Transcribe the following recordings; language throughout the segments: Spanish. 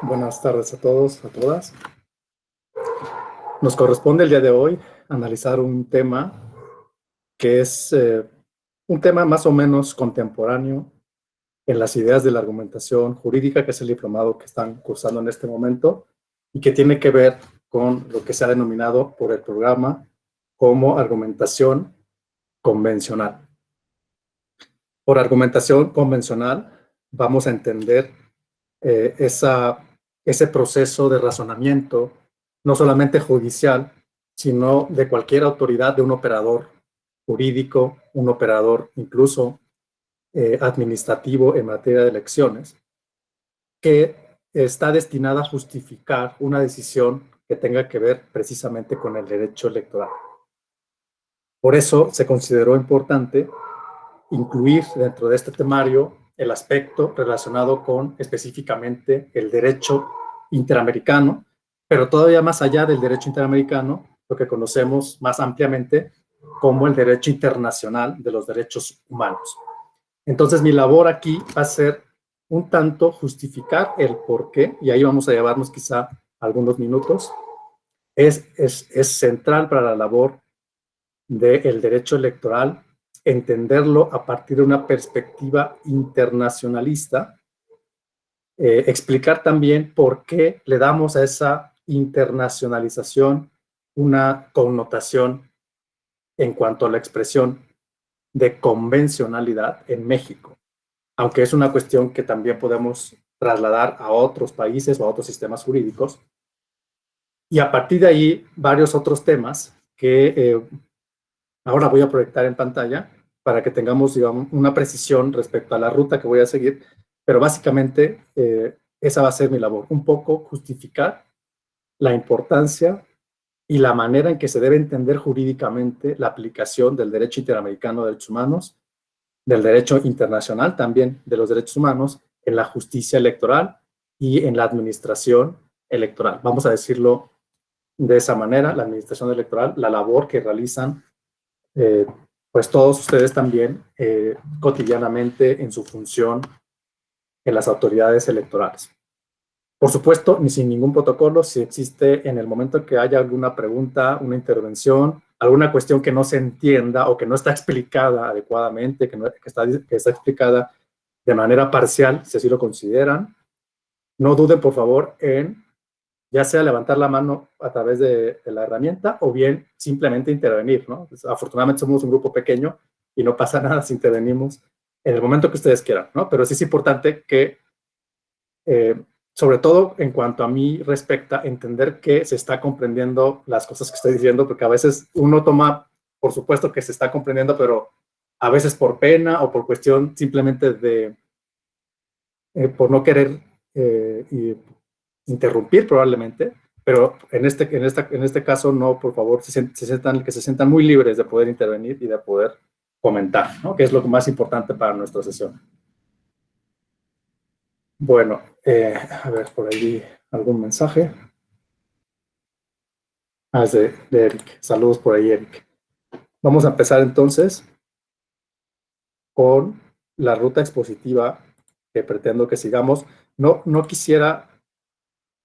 Buenas tardes a todos, a todas. Nos corresponde el día de hoy analizar un tema que es un tema más o menos contemporáneo en las ideas de la argumentación jurídica, que es el diplomado que están cursando en este momento, y que tiene que ver con lo que se ha denominado por el programa como argumentación convencional. Por argumentación convencional vamos a entender ese proceso de razonamiento, no solamente judicial, sino de cualquier autoridad, de un operador jurídico, un operador incluso administrativo en materia de elecciones, que está destinada a justificar una decisión que tenga que ver precisamente con el derecho electoral. Por eso se consideró importante incluir dentro de este temario el aspecto relacionado con específicamente el derecho interamericano, pero todavía más allá del derecho interamericano, lo que conocemos más ampliamente como el derecho internacional de los derechos humanos. Entonces mi labor aquí va a ser un tanto justificar el por qué, y ahí vamos a llevarnos quizá algunos minutos, es central para la labor del derecho electoral entenderlo a partir de una perspectiva internacionalista, explicar también por qué le damos a esa internacionalización una connotación en cuanto a la expresión de convencionalidad en México, aunque es una cuestión que también podemos trasladar a otros países o a otros sistemas jurídicos, y a partir de ahí varios otros temas que ahora voy a proyectar en pantalla para que tengamos, digamos, una precisión respecto a la ruta que voy a seguir, pero básicamente esa va a ser mi labor, un poco justificar la importancia y la manera en que se debe entender jurídicamente la aplicación del derecho interamericano de derechos humanos, del derecho internacional también de los derechos humanos, en la justicia electoral y en la administración electoral. Vamos a decirlo de esa manera, la administración electoral, la labor que realizan pues todos ustedes también cotidianamente en su función en las autoridades electorales. Por supuesto, ni sin ningún protocolo, si existe en el momento en que haya alguna pregunta, una intervención, alguna cuestión que no se entienda o que no está explicada adecuadamente, que está explicada de manera parcial, si así lo consideran, no duden por favor en ya sea levantar la mano a través de la herramienta o bien simplemente intervenir, ¿no? Pues, afortunadamente somos un grupo pequeño y no pasa nada si intervenimos en el momento que ustedes quieran, ¿no? Pero sí es importante que, sobre todo en cuanto a mí respecta, entender que se está comprendiendo las cosas que estoy diciendo, porque a veces uno toma, por supuesto que se está comprendiendo, pero a veces por pena o por cuestión simplemente de, por no querer interrumpir probablemente, pero en este caso no, por favor, que se sientan muy libres de poder intervenir y de poder comentar, ¿no? Que es lo más importante para nuestra sesión. Bueno, a ver, por ahí algún mensaje. Es de Eric. Saludos por ahí, Eric. Vamos a empezar entonces con la ruta expositiva que pretendo que sigamos. No quisiera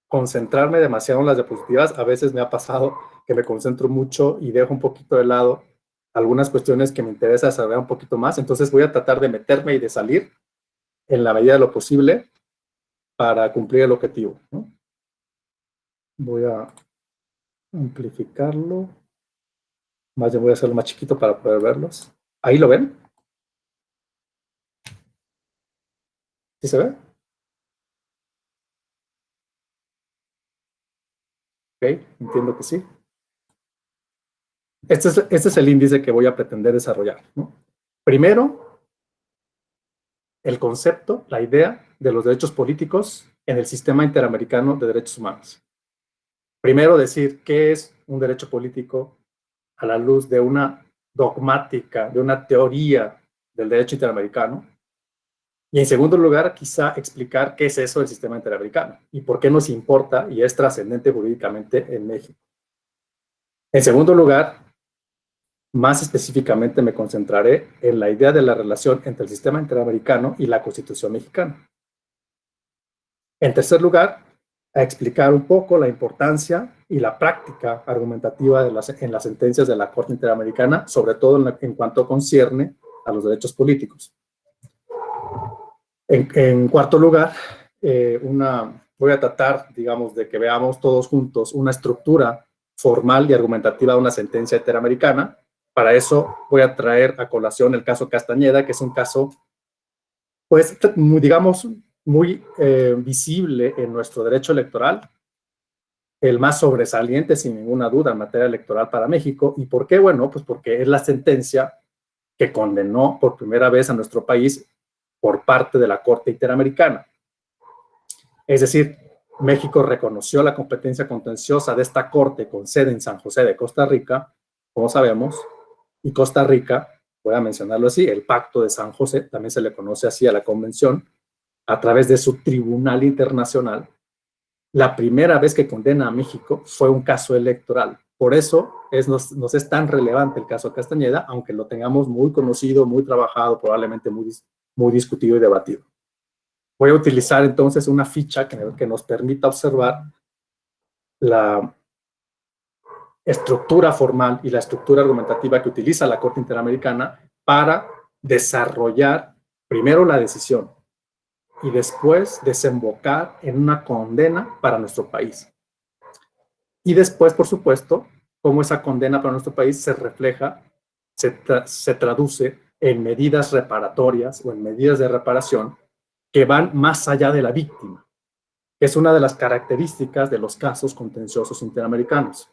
concentrarme demasiado en las diapositivas. A veces me ha pasado que me concentro mucho y dejo un poquito de lado algunas cuestiones que me interesa saber un poquito más. Entonces voy a tratar de meterme y de salir en la medida de lo posible para cumplir el objetivo, ¿no? Voy a amplificarlo. Más bien voy a hacerlo más chiquito para poder verlos. ¿Ahí lo ven? ¿Sí se ve? Ok, entiendo que sí. Este es el índice que voy a pretender desarrollar, ¿no? Primero, el concepto, la idea de los derechos políticos en el sistema interamericano de derechos humanos. Primero, decir qué es un derecho político a la luz de una dogmática, de una teoría del derecho interamericano. Y en segundo lugar, quizá explicar qué es eso del sistema interamericano y por qué nos importa y es trascendente jurídicamente en México. En segundo lugar, más específicamente me concentraré en la idea de la relación entre el sistema interamericano y la Constitución mexicana. En tercer lugar, a explicar un poco la importancia y la práctica argumentativa en las sentencias de la Corte Interamericana, sobre todo en cuanto concierne a los derechos políticos. En cuarto lugar, voy a tratar, digamos, de que veamos todos juntos una estructura formal y argumentativa de una sentencia interamericana. Para eso voy a traer a colación el caso Castañeda, que es un caso, pues, digamos, muy visible en nuestro derecho electoral, el más sobresaliente, sin ninguna duda, en materia electoral para México. ¿Y por qué? Bueno, pues porque es la sentencia que condenó por primera vez a nuestro país por parte de la Corte Interamericana. Es decir, México reconoció la competencia contenciosa de esta Corte con sede en San José de Costa Rica, como sabemos, y Costa Rica, voy a mencionarlo así, el Pacto de San José, también se le conoce así a la Convención, a través de su Tribunal Internacional. La primera vez que condena a México fue un caso electoral. Por eso nos es tan relevante el caso Castañeda, aunque lo tengamos muy conocido, muy trabajado, probablemente muy discutido y debatido. Voy a utilizar entonces una ficha que nos permita observar la estructura formal y la estructura argumentativa que utiliza la Corte Interamericana para desarrollar primero la decisión y después desembocar en una condena para nuestro país. Y después, por supuesto, cómo esa condena para nuestro país se refleja, se traduce en medidas reparatorias o en medidas de reparación que van más allá de la víctima, que es una de las características de los casos contenciosos interamericanos.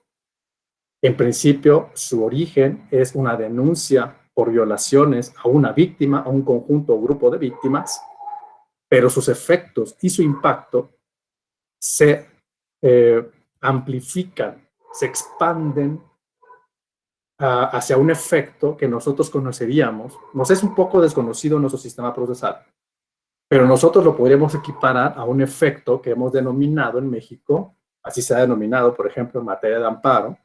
En principio, su origen es una denuncia por violaciones a una víctima, a un conjunto o grupo de víctimas, pero sus efectos y su impacto se amplifican, se expanden hacia un efecto que nosotros conoceríamos. Nos es un poco desconocido en nuestro sistema procesal, pero nosotros lo podríamos equiparar a un efecto que hemos denominado en México, así se ha denominado, por ejemplo, en materia de amparo,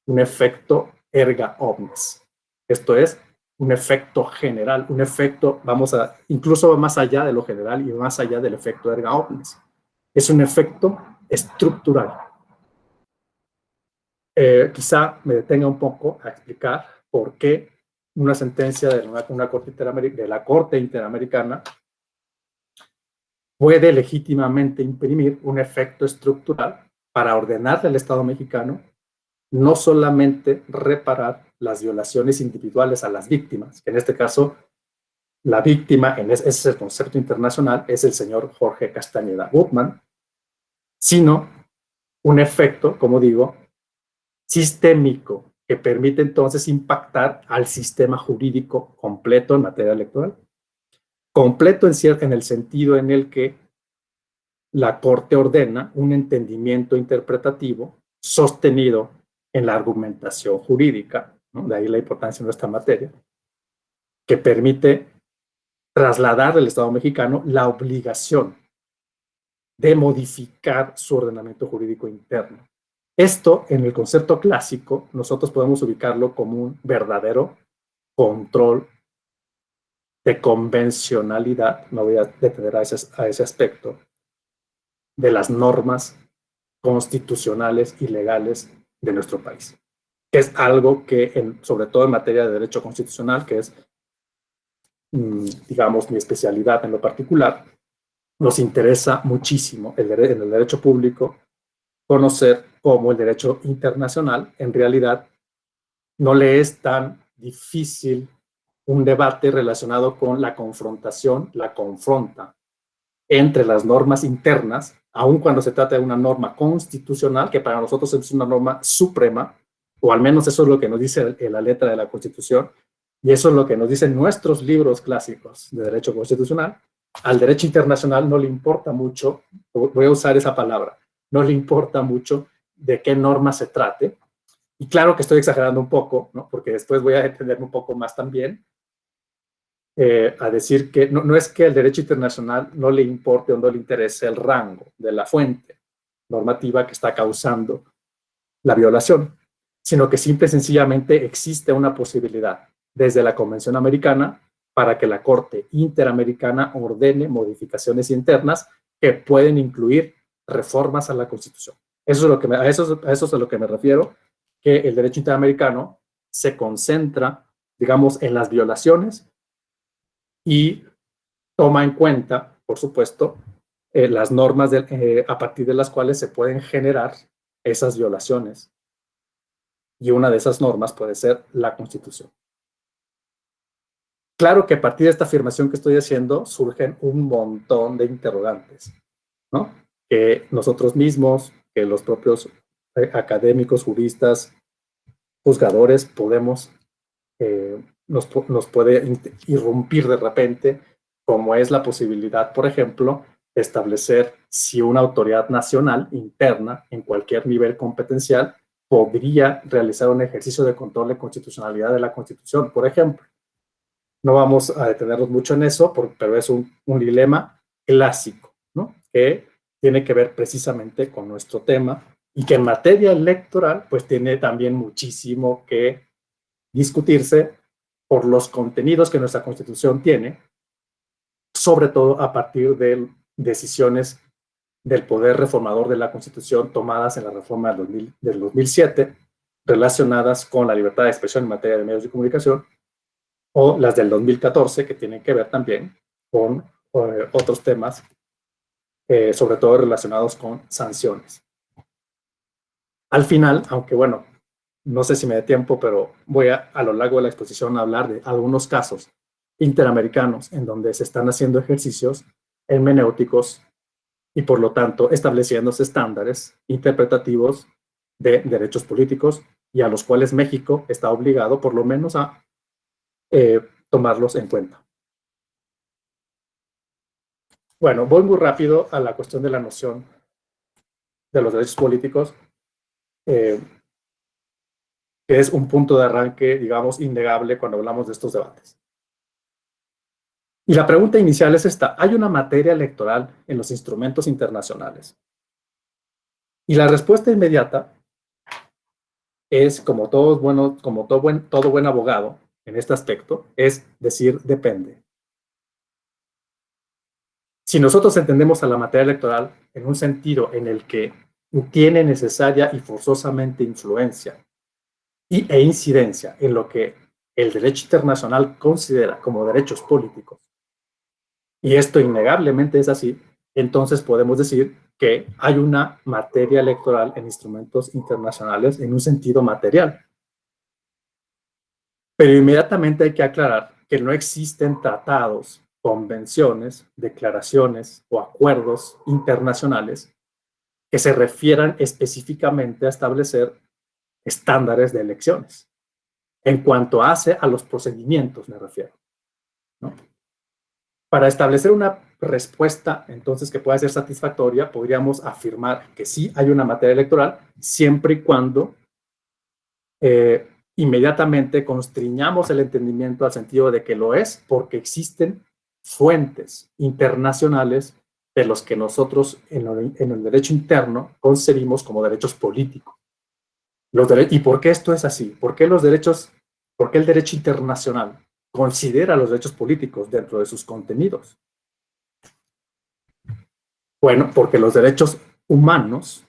un efecto erga omnes. Esto es un efecto general, un efecto, incluso más allá de lo general y más allá del efecto erga omnes. Es un efecto estructural. Quizá me detenga un poco a explicar por qué una sentencia de la Corte Interamericana puede legítimamente imprimir un efecto estructural para ordenarle al Estado mexicano no solamente reparar las violaciones individuales a las víctimas, que en este caso la víctima, ese es el concepto internacional, es el señor Jorge Castañeda Gutmann, sino un efecto, como digo, sistémico, que permite entonces impactar al sistema jurídico completo en materia electoral. Completo en el sentido en el que la Corte ordena un entendimiento interpretativo sostenido en la argumentación jurídica, ¿no? De ahí la importancia de nuestra materia, que permite trasladar al Estado mexicano la obligación de modificar su ordenamiento jurídico interno. Esto, en el concepto clásico, nosotros podemos ubicarlo como un verdadero control de convencionalidad, me voy a detener a ese aspecto, de las normas constitucionales y legales de nuestro país, que es algo que, sobre todo en materia de derecho constitucional, que es, digamos, mi especialidad en lo particular, nos interesa muchísimo en el derecho público conocer cómo el derecho internacional en realidad no le es tan difícil un debate relacionado con la confrontación, la confronta entre las normas internas, aun cuando se trata de una norma constitucional, que para nosotros es una norma suprema, o al menos eso es lo que nos dice la letra de la Constitución, y eso es lo que nos dicen nuestros libros clásicos de derecho constitucional. Al derecho internacional no le importa mucho, voy a usar esa palabra, no le importa mucho de qué norma se trate. Y claro que estoy exagerando un poco, ¿no? Porque después voy a detenerme un poco más también a decir que no es que el derecho internacional no le importe o no le interese el rango de la fuente normativa que está causando la violación, sino que simple y sencillamente existe una posibilidad desde la Convención Americana para que la Corte Interamericana ordene modificaciones internas que pueden incluir reformas a la Constitución. Eso es lo que a eso es a lo que me refiero, que el derecho interamericano se concentra, digamos, en las violaciones y toma en cuenta, por supuesto, las normas a partir de las cuales se pueden generar esas violaciones. Y una de esas normas puede ser la Constitución. Claro que a partir de esta afirmación que estoy haciendo surgen un montón de interrogantes, ¿no? Que nosotros mismos, que los propios académicos, juristas, juzgadores, nos puede irrumpir de repente, como es la posibilidad, por ejemplo, de establecer si una autoridad nacional interna en cualquier nivel competencial podría realizar un ejercicio de control de constitucionalidad de la Constitución, por ejemplo. No vamos a detenernos mucho en eso, pero es un dilema clásico, ¿no? Que tiene que ver precisamente con nuestro tema y que en materia electoral pues tiene también muchísimo que discutirse por los contenidos que nuestra Constitución tiene, sobre todo a partir de decisiones del poder reformador de la Constitución tomadas en la reforma del 2007 relacionadas con la libertad de expresión en materia de medios de comunicación, o las del 2014 que tienen que ver también con otros temas, sobre todo relacionados con sanciones. Al final, aunque bueno, no sé si me dé tiempo, pero voy a lo largo de la exposición a hablar de algunos casos interamericanos en donde se están haciendo ejercicios hermenéuticos y por lo tanto estableciéndose estándares interpretativos de derechos políticos y a los cuales México está obligado por lo menos a tomarlos en cuenta. Bueno, voy muy rápido a la cuestión de la noción de los derechos políticos, que es un punto de arranque, digamos, innegable cuando hablamos de estos debates. Y la pregunta inicial es esta: ¿hay una materia electoral en los instrumentos internacionales? Y la respuesta inmediata es, como todo buen abogado en este aspecto, es decir, depende. Si nosotros entendemos a la materia electoral en un sentido en el que tiene necesaria y forzosamente influencia e incidencia en lo que el derecho internacional considera como derechos políticos, y esto innegablemente es así, entonces podemos decir que hay una materia electoral en instrumentos internacionales en un sentido material. Pero inmediatamente hay que aclarar que no existen tratados, convenciones, declaraciones o acuerdos internacionales que se refieran específicamente a establecer estándares de elecciones. En cuanto hace a los procedimientos, me refiero, ¿no? Para establecer una respuesta, entonces, que pueda ser satisfactoria, podríamos afirmar que sí hay una materia electoral, siempre y cuando inmediatamente constriñamos el entendimiento al sentido de que lo es porque existen fuentes internacionales de los que nosotros en el derecho interno concebimos como derechos políticos. ¿Y por qué esto es así? ¿Por qué el derecho internacional considera los derechos políticos dentro de sus contenidos? Bueno, porque los derechos humanos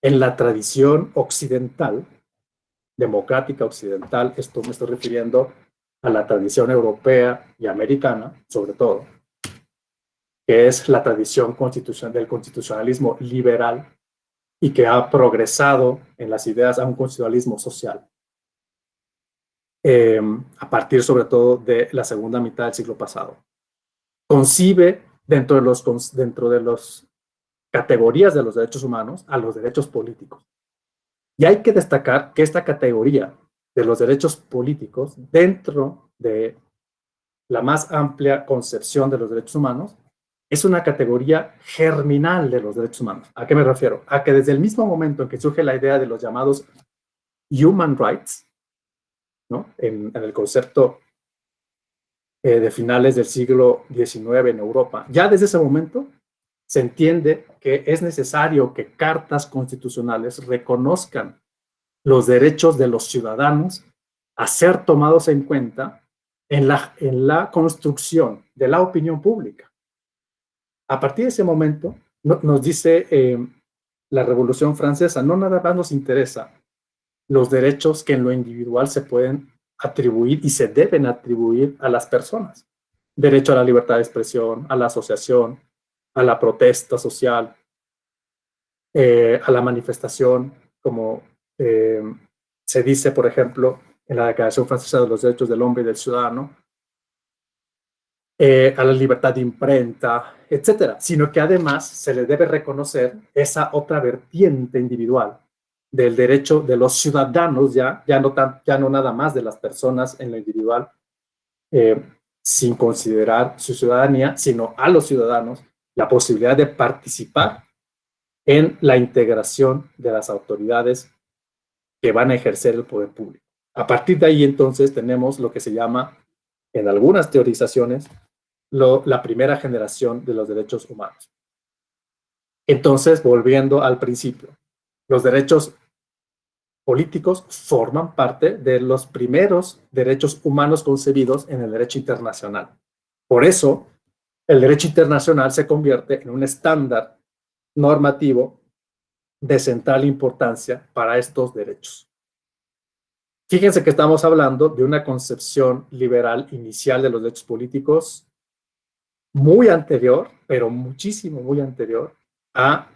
en la tradición occidental, democrática occidental, esto me estoy refiriendo a la tradición europea y americana, sobre todo, que es la tradición del constitucionalismo liberal y que ha progresado en las ideas a un constitucionalismo social, a partir sobre todo de la segunda mitad del siglo pasado. Concibe dentro de las categorías de los derechos humanos a los derechos políticos. Y hay que destacar que esta categoría de los derechos políticos, dentro de la más amplia concepción de los derechos humanos, es una categoría germinal de los derechos humanos. ¿A qué me refiero? A que desde el mismo momento en que surge la idea de los llamados human rights, ¿no? En el concepto de finales del siglo XIX en Europa, ya desde ese momento se entiende que es necesario que cartas constitucionales reconozcan los derechos de los ciudadanos a ser tomados en cuenta en la construcción de la opinión pública. A partir de ese momento, Nos dice la Revolución Francesa, no nada más nos interesa los derechos que en lo individual se pueden atribuir y se deben atribuir a las personas. Derecho a la libertad de expresión, a la asociación, a la protesta social, a la manifestación, como se dice, por ejemplo, en la Declaración Francesa de los Derechos del Hombre y del Ciudadano, a la libertad de imprenta, etcétera, sino que además se le debe reconocer esa otra vertiente individual del derecho de los ciudadanos, ya no nada más de las personas en lo individual, sin considerar su ciudadanía, sino a los ciudadanos, la posibilidad de participar en la integración de las autoridades que van a ejercer el poder público. A partir de ahí, entonces, tenemos lo que se llama, en algunas teorizaciones, la primera generación de los derechos humanos. Entonces, volviendo al principio, los derechos políticos forman parte de los primeros derechos humanos concebidos en el derecho internacional. Por eso, el derecho internacional se convierte en un estándar normativo de central importancia para estos derechos. Fíjense que estamos hablando de una concepción liberal inicial de los derechos políticos muy anterior, pero muchísimo muy anterior a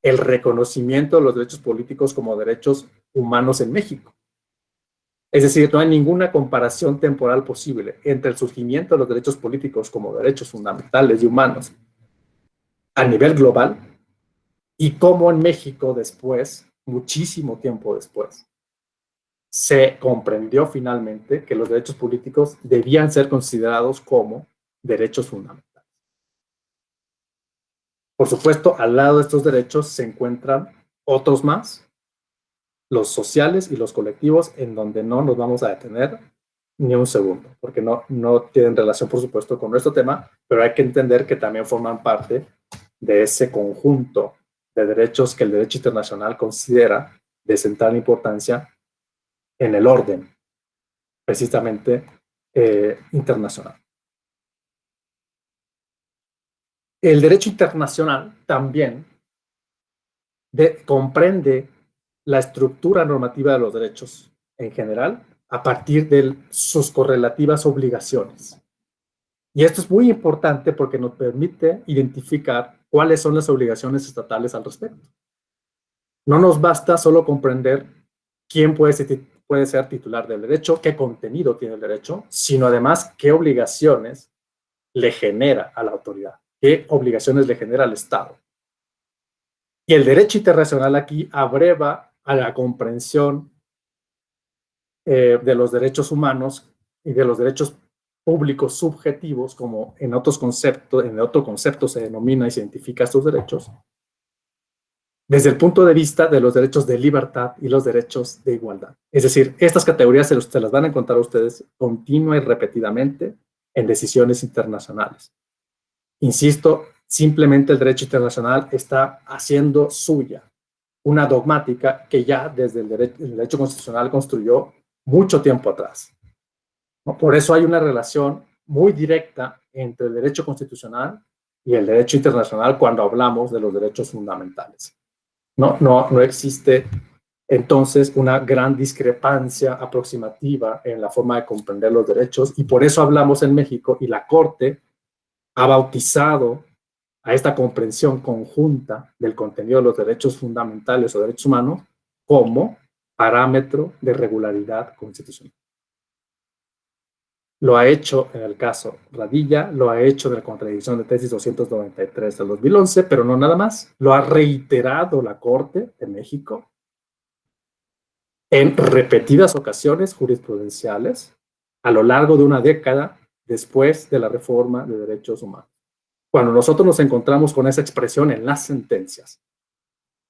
el reconocimiento de los derechos políticos como derechos humanos en México. Es decir, no hay ninguna comparación temporal posible entre el surgimiento de los derechos políticos como derechos fundamentales y humanos a nivel global y cómo en México después, muchísimo tiempo después, se comprendió finalmente que los derechos políticos debían ser considerados como derechos fundamentales. Por supuesto, al lado de estos derechos se encuentran otros más, los sociales y los colectivos, en donde no nos vamos a detener ni un segundo, porque no tienen relación, por supuesto, con nuestro tema, pero hay que entender que también forman parte de ese conjunto de derechos que el derecho internacional considera de central importancia en el orden, precisamente, internacional. El derecho internacional también comprende la estructura normativa de los derechos en general a partir de sus correlativas obligaciones. Y esto es muy importante porque nos permite identificar cuáles son las obligaciones estatales al respecto. No nos basta solo comprender quién puede ser titular del derecho, qué contenido tiene el derecho, sino además qué obligaciones le genera a la autoridad, qué obligaciones le genera al Estado. Y el derecho internacional aquí abreva a la comprensión de los derechos humanos y de los derechos públicos subjetivos, como en otro concepto se denomina y se identifica estos derechos, desde el punto de vista de los derechos de libertad y los derechos de igualdad. Es decir, estas categorías se las van a encontrar ustedes continua y repetidamente en decisiones internacionales. Insisto, simplemente el derecho internacional está haciendo suya una dogmática que ya desde el derecho constitucional construyó mucho tiempo atrás. Por eso hay una relación muy directa entre el derecho constitucional y el derecho internacional cuando hablamos de los derechos fundamentales. No existe entonces una gran discrepancia aproximativa en la forma de comprender los derechos, y por eso hablamos en México, y la Corte ha bautizado a esta comprensión conjunta del contenido de los derechos fundamentales o derechos humanos como parámetro de regularidad constitucional. Lo ha hecho en el caso Radilla, lo ha hecho en la contradicción de tesis 293 del 2011, pero no nada más. Lo ha reiterado la Corte de México en repetidas ocasiones jurisprudenciales a lo largo de una década después de la reforma de derechos humanos. Cuando nosotros nos encontramos con esa expresión en las sentencias,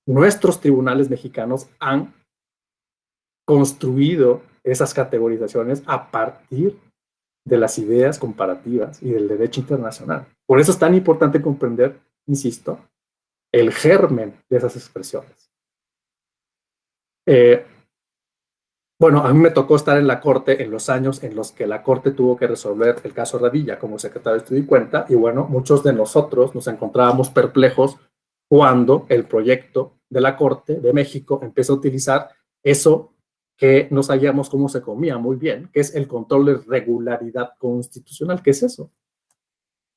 nuestros tribunales mexicanos han construido esas categorizaciones a partir de las ideas comparativas y del derecho internacional. Por eso es tan importante comprender, insisto, el germen de esas expresiones. Bueno, a mí me tocó estar en la Corte en los años en los que la Corte tuvo que resolver el caso Radilla como secretario de Estudio y Cuenta, y bueno, muchos de nosotros nos encontrábamos perplejos cuando el proyecto de la Corte de México empieza a utilizar eso que no sabíamos cómo se comía muy bien, que es el control de regularidad constitucional. ¿Qué es eso?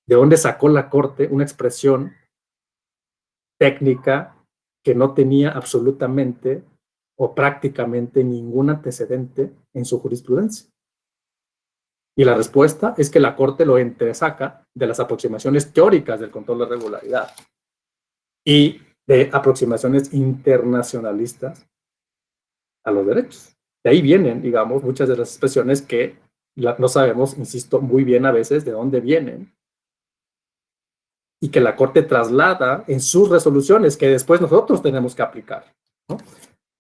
¿De dónde sacó la Corte una expresión técnica que no tenía absolutamente o prácticamente ningún antecedente en su jurisprudencia? Y la respuesta es que la Corte lo entresaca de las aproximaciones teóricas del control de regularidad y de aproximaciones internacionalistas a los derechos. De ahí vienen, digamos, muchas de las expresiones que no sabemos, insisto, muy bien a veces de dónde vienen, y que la Corte traslada en sus resoluciones que después nosotros tenemos que aplicar, ¿no?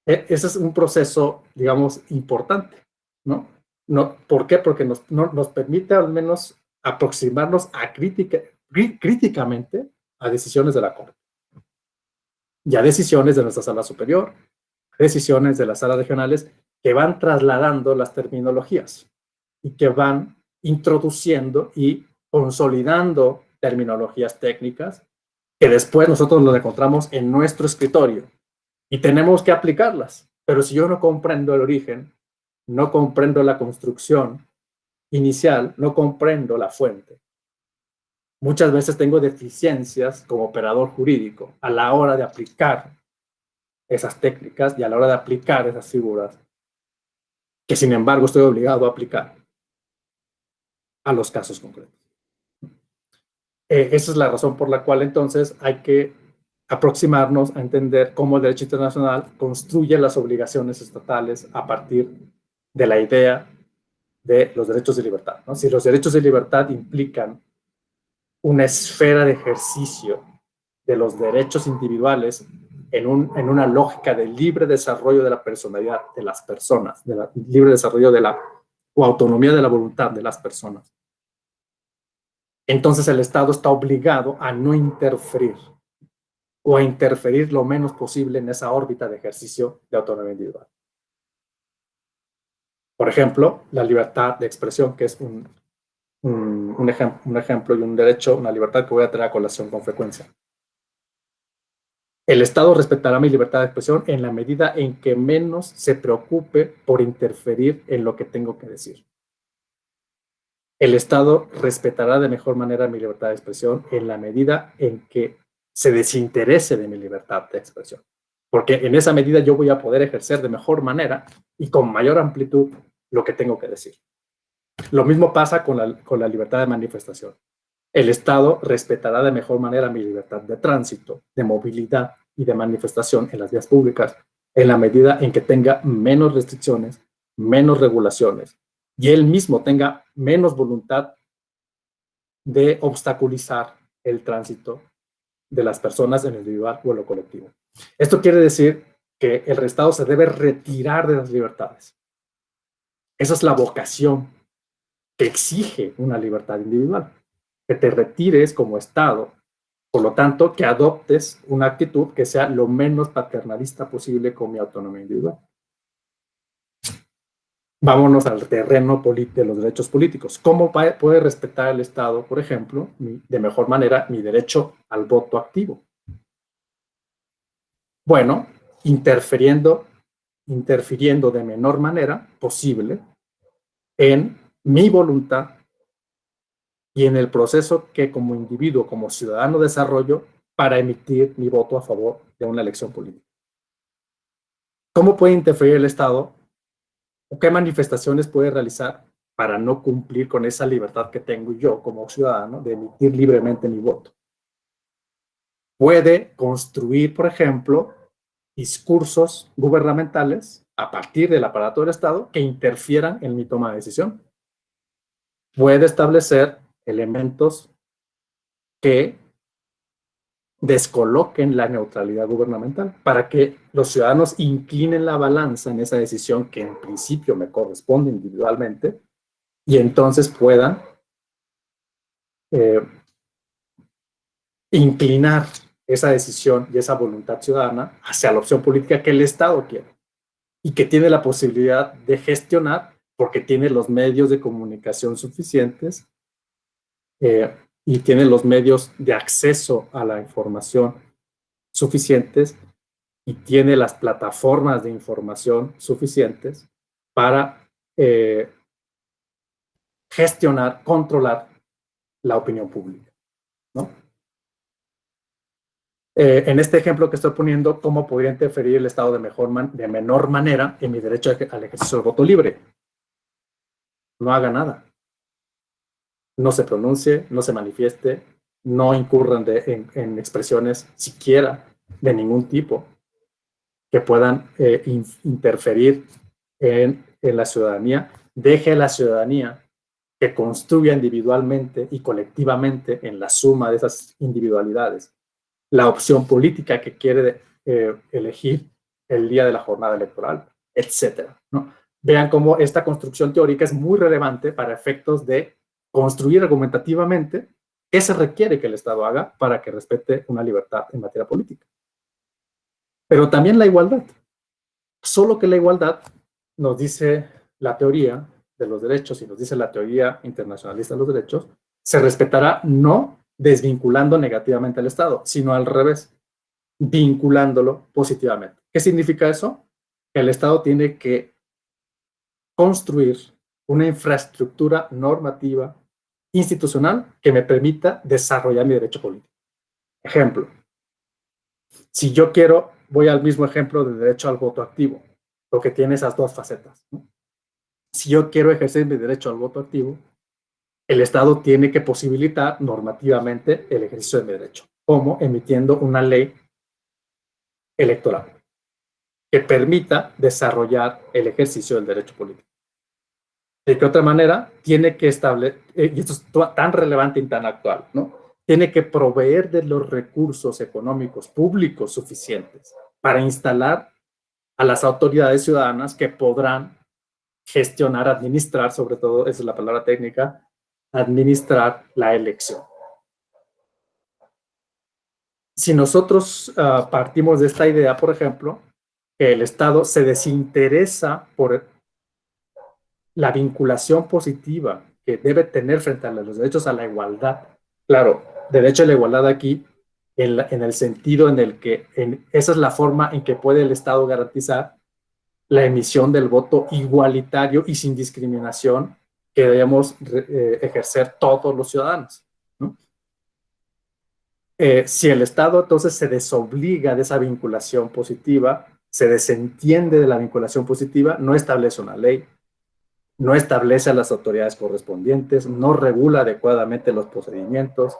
Ese es un proceso, digamos, importante, ¿no? ¿Por qué? Porque nos permite al menos aproximarnos críticamente a decisiones de la Corte, y a decisiones de nuestra sala superior, decisiones de las salas regionales que van trasladando las terminologías y que van introduciendo y consolidando terminologías técnicas que después nosotros lo encontramos en nuestro escritorio y tenemos que aplicarlas. Pero si yo no comprendo el origen, no comprendo la construcción inicial, no comprendo la fuente, muchas veces tengo deficiencias como operador jurídico a la hora de aplicar esas técnicas y a la hora de aplicar esas figuras que sin embargo estoy obligado a aplicar a los casos concretos. Esa es la razón por la cual entonces hay que aproximarnos a entender cómo el derecho internacional construye las obligaciones estatales a partir de la idea de los derechos de libertad, ¿no? Si los derechos de libertad implican una esfera de ejercicio de los derechos individuales en una lógica de libre desarrollo de la personalidad de las personas, de la libre desarrollo de la o autonomía de la voluntad de las personas, entonces el Estado está obligado a no interferir o a interferir lo menos posible en esa órbita de ejercicio de autonomía individual. Por ejemplo, la libertad de expresión, que es un ejemplo y un derecho, una libertad que voy a traer a colación con frecuencia. El Estado respetará mi libertad de expresión en la medida en que menos se preocupe por interferir en lo que tengo que decir. El Estado respetará de mejor manera mi libertad de expresión en la medida en que se desinterese de mi libertad de expresión. Porque en esa medida yo voy a poder ejercer de mejor manera y con mayor amplitud lo que tengo que decir. Lo mismo pasa con la libertad de manifestación. El Estado respetará de mejor manera mi libertad de tránsito, de movilidad y de manifestación en las vías públicas en la medida en que tenga menos restricciones, menos regulaciones y él mismo tenga menos voluntad de obstaculizar el tránsito de las personas en lo individual o en lo colectivo. Esto quiere decir que el Estado se debe retirar de las libertades. Esa es la vocación que exige una libertad individual, que te retires como Estado, por lo tanto, que adoptes una actitud que sea lo menos paternalista posible con mi autonomía individual. Vámonos al terreno de los derechos políticos. ¿Cómo puede respetar el Estado, por ejemplo, de mejor manera mi derecho al voto activo? Bueno, interfiriendo de menor manera posible en mi voluntad y en el proceso que como individuo, como ciudadano desarrollo para emitir mi voto a favor de una elección política. ¿Cómo puede interferir el Estado o qué manifestaciones puede realizar para no cumplir con esa libertad que tengo yo como ciudadano de emitir libremente mi voto? Puede construir, por ejemplo, discursos gubernamentales a partir del aparato del Estado que interfieran en mi toma de decisión. Puede establecer elementos que descoloquen la neutralidad gubernamental para que los ciudadanos inclinen la balanza en esa decisión que en principio me corresponde individualmente y entonces puedan inclinar esa decisión y esa voluntad ciudadana hacia la opción política que el Estado quiere y que tiene la posibilidad de gestionar porque tiene los medios de comunicación suficientes y tiene los medios de acceso a la información suficientes y tiene las plataformas de información suficientes para gestionar, controlar la opinión pública, ¿no? En este ejemplo que estoy poniendo, ¿cómo podría interferir el Estado de menor manera en mi derecho al ejercicio del voto libre? No haga nada. No se pronuncie, no se manifieste, no incurran en expresiones siquiera de ningún tipo que puedan interferir en la ciudadanía. Deje a la ciudadanía que construya individualmente y colectivamente en la suma de esas individualidades la opción política que quiere elegir el día de la jornada electoral, etcétera, ¿no? Vean cómo esta construcción teórica es muy relevante para efectos de construir argumentativamente qué se requiere que el Estado haga para que respete una libertad en materia política. Pero también la igualdad. Solo que la igualdad, nos dice la teoría de los derechos y nos dice la teoría internacionalista de los derechos, se respetará no desvinculando negativamente al Estado, sino al revés, vinculándolo positivamente. ¿Qué significa eso? Que el Estado tiene que construir una infraestructura normativa institucional que me permita desarrollar mi derecho político. Ejemplo, si yo quiero, voy al mismo ejemplo de derecho al voto activo, lo que tiene esas dos facetas, ¿no? Si yo quiero ejercer mi derecho al voto activo, el Estado tiene que posibilitar normativamente el ejercicio de mi derecho, como emitiendo una ley electoral que permita desarrollar el ejercicio del derecho político. De qué otra manera, tiene que establecer, y esto es tan relevante y tan actual, ¿no? Tiene que proveer de los recursos económicos públicos suficientes para instalar a las autoridades ciudadanas que podrán gestionar, administrar, sobre todo, esa es la palabra técnica, administrar la elección. Si nosotros partimos de esta idea, por ejemplo, que el Estado se desinteresa por la vinculación positiva que debe tener frente a los derechos a la igualdad. Claro, derecho a la igualdad aquí en el sentido en el que esa es la forma en que puede el Estado garantizar la emisión del voto igualitario y sin discriminación que debemos ejercer todos los ciudadanos, ¿no? Si el Estado entonces se desobliga de esa vinculación positiva, se desentiende de la vinculación positiva, no establece una ley, no establece a las autoridades correspondientes, no regula adecuadamente los procedimientos,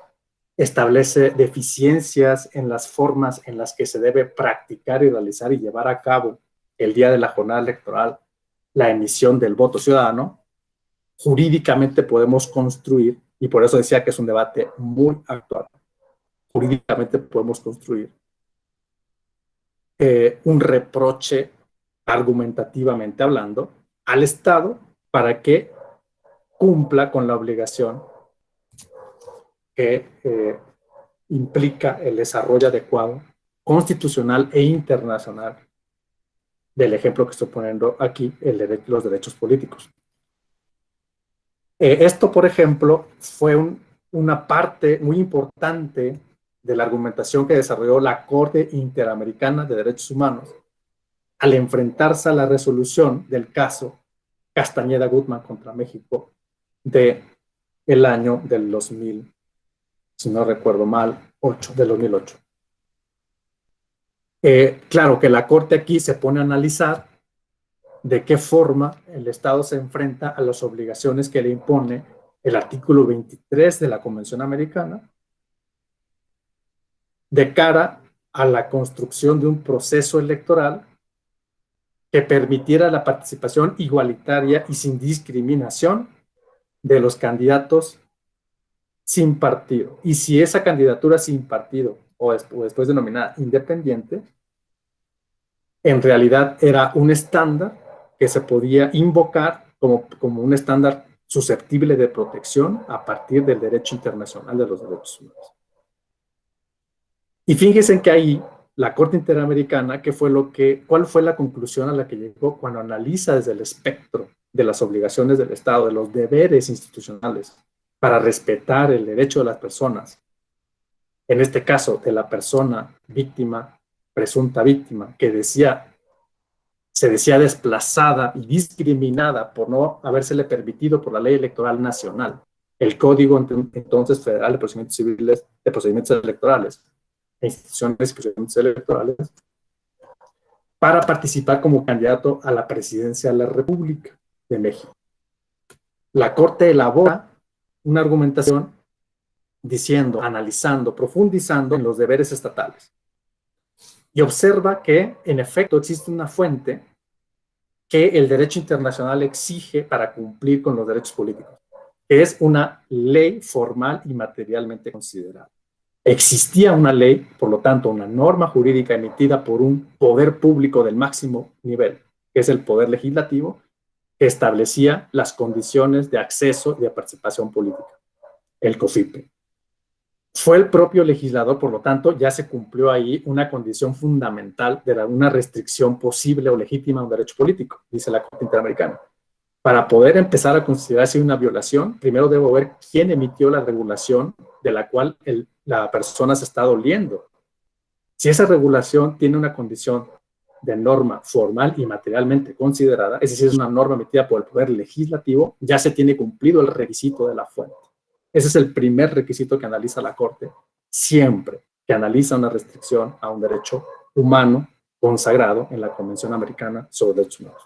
establece deficiencias en las formas en las que se debe practicar y realizar y llevar a cabo el día de la jornada electoral la emisión del voto ciudadano. Jurídicamente podemos construir, y por eso decía que es un debate muy actual, jurídicamente podemos construir un reproche argumentativamente hablando al Estado para que cumpla con la obligación que implica el desarrollo adecuado, constitucional e internacional del ejemplo que estoy poniendo aquí, los derechos políticos. Esto, por ejemplo, fue una parte muy importante de la argumentación que desarrolló la Corte Interamericana de Derechos Humanos al enfrentarse a la resolución del caso Castañeda Gutmann contra México del año del 2000, si no recuerdo mal, del 2008. Claro que la Corte aquí se pone a analizar de qué forma el Estado se enfrenta a las obligaciones que le impone el artículo 23 de la Convención Americana de cara a la construcción de un proceso electoral que permitiera la participación igualitaria y sin discriminación de los candidatos sin partido. Y si esa candidatura sin partido o después denominada independiente, en realidad era un estándar que se podía invocar como un estándar susceptible de protección a partir del derecho internacional de los derechos humanos. Y fíjense en que ahí la Corte Interamericana, ¿cuál fue la conclusión a la que llegó cuando analiza desde el espectro de las obligaciones del Estado, de los deberes institucionales para respetar el derecho de las personas en este caso de la persona víctima, presunta víctima, que se decía desplazada y discriminada por no habérsele permitido por la ley electoral nacional, el Código entonces Federal de Procedimientos Civiles, de Procedimientos Electorales, e instituciones y procedimientos electorales, para participar como candidato a la presidencia de la República de México. La Corte elabora una argumentación diciendo, analizando, profundizando en los deberes estatales. Y observa que, en efecto, existe una fuente que el derecho internacional exige para cumplir con los derechos políticos, que es una ley formal y materialmente considerada. Existía una ley, por lo tanto, una norma jurídica emitida por un poder público del máximo nivel, que es el poder legislativo, que establecía las condiciones de acceso y de participación política, el COFIPE. Fue el propio legislador, por lo tanto, ya se cumplió ahí una condición fundamental de una restricción posible o legítima a un derecho político, dice la Corte Interamericana. Para poder empezar a considerarse una violación, primero debo ver quién emitió la regulación de la cual la persona se está doliendo. Si esa regulación tiene una condición de norma formal y materialmente considerada, es decir, es una norma emitida por el Poder Legislativo, ya se tiene cumplido el requisito de la fuente. Ese es el primer requisito que analiza la Corte, siempre que analiza una restricción a un derecho humano consagrado en la Convención Americana sobre Derechos Humanos.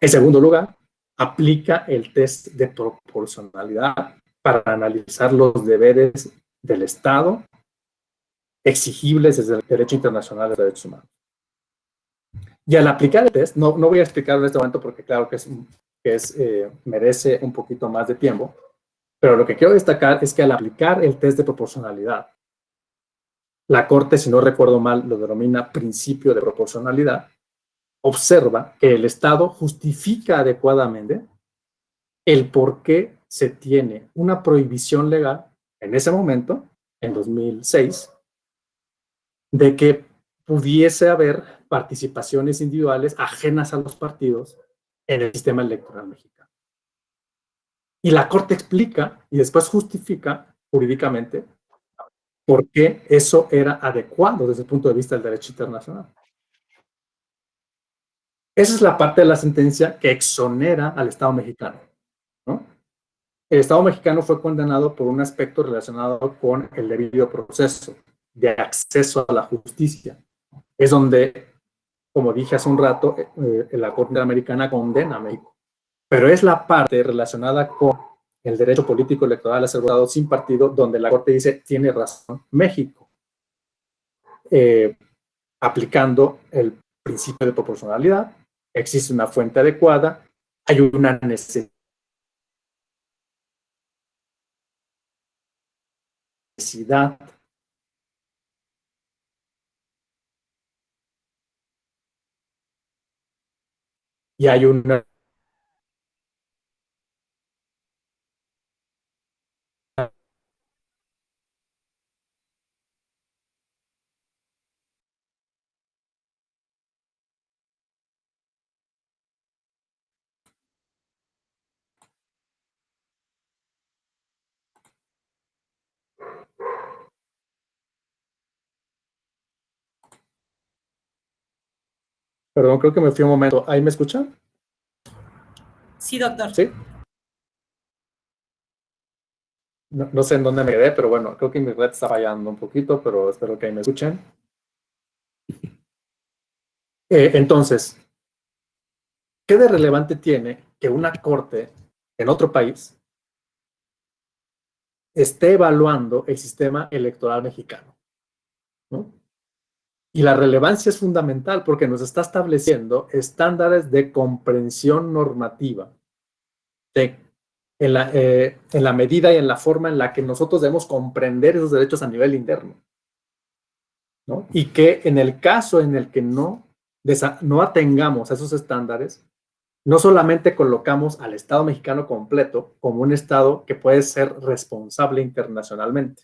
En segundo lugar, aplica el test de proporcionalidad para analizar los deberes del Estado exigibles desde el derecho internacional de derechos humanos. Y al aplicar el test, no voy a explicarlo en este momento porque claro que merece un poquito más de tiempo, pero lo que quiero destacar es que al aplicar el test de proporcionalidad, la Corte, si no recuerdo mal, lo denomina principio de proporcionalidad, observa que el Estado justifica adecuadamente el por qué se tiene una prohibición legal en ese momento, en 2006, de que pudiese haber participaciones individuales ajenas a los partidos en el sistema electoral mexicano. Y la Corte explica y después justifica jurídicamente por qué eso era adecuado desde el punto de vista del derecho internacional. Esa es la parte de la sentencia que exonera al Estado mexicano, ¿no? El Estado mexicano fue condenado por un aspecto relacionado con el debido proceso de acceso a la justicia. Es donde, como dije hace un rato, la Corte Interamericana condena a México. Pero es la parte relacionada con el derecho político electoral a ser votado sin partido, donde la Corte dice, tiene razón México, aplicando el principio de proporcionalidad, existe una fuente adecuada, hay una necesidad y hay una perdón, creo que me fui un momento. ¿Ahí me escuchan? Sí, doctor. Sí. No sé en dónde me quedé, pero bueno, creo que mi red está fallando un poquito, pero espero que ahí me escuchen. Entonces, ¿qué de relevante tiene que una corte en otro país esté evaluando el sistema electoral mexicano, ¿no? Y la relevancia es fundamental porque nos está estableciendo estándares de comprensión normativa en la medida y en la forma en la que nosotros debemos comprender esos derechos a nivel interno, ¿no? Y que en el caso en el que no atengamos a esos estándares, no solamente colocamos al Estado mexicano completo como un Estado que puede ser responsable internacionalmente,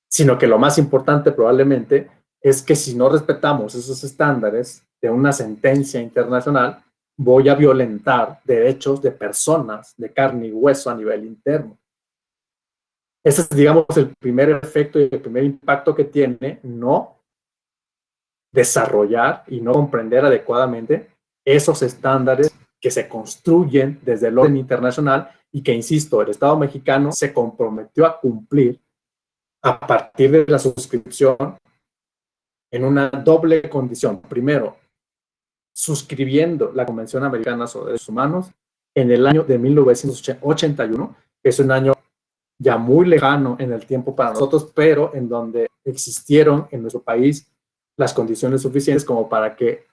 sino que lo más importante probablemente es que si no respetamos esos estándares de una sentencia internacional, voy a violentar derechos de personas de carne y hueso a nivel interno. Ese es, digamos, el primer efecto y el primer impacto que tiene no desarrollar y no comprender adecuadamente esos estándares que se construyen desde el orden internacional y que, insisto, el Estado mexicano se comprometió a cumplir a partir de la suscripción en una doble condición. Primero, suscribiendo la Convención Americana sobre Derechos Humanos en el año de 1981, que es un año ya muy lejano en el tiempo para nosotros, pero en donde existieron en nuestro país las condiciones suficientes como para que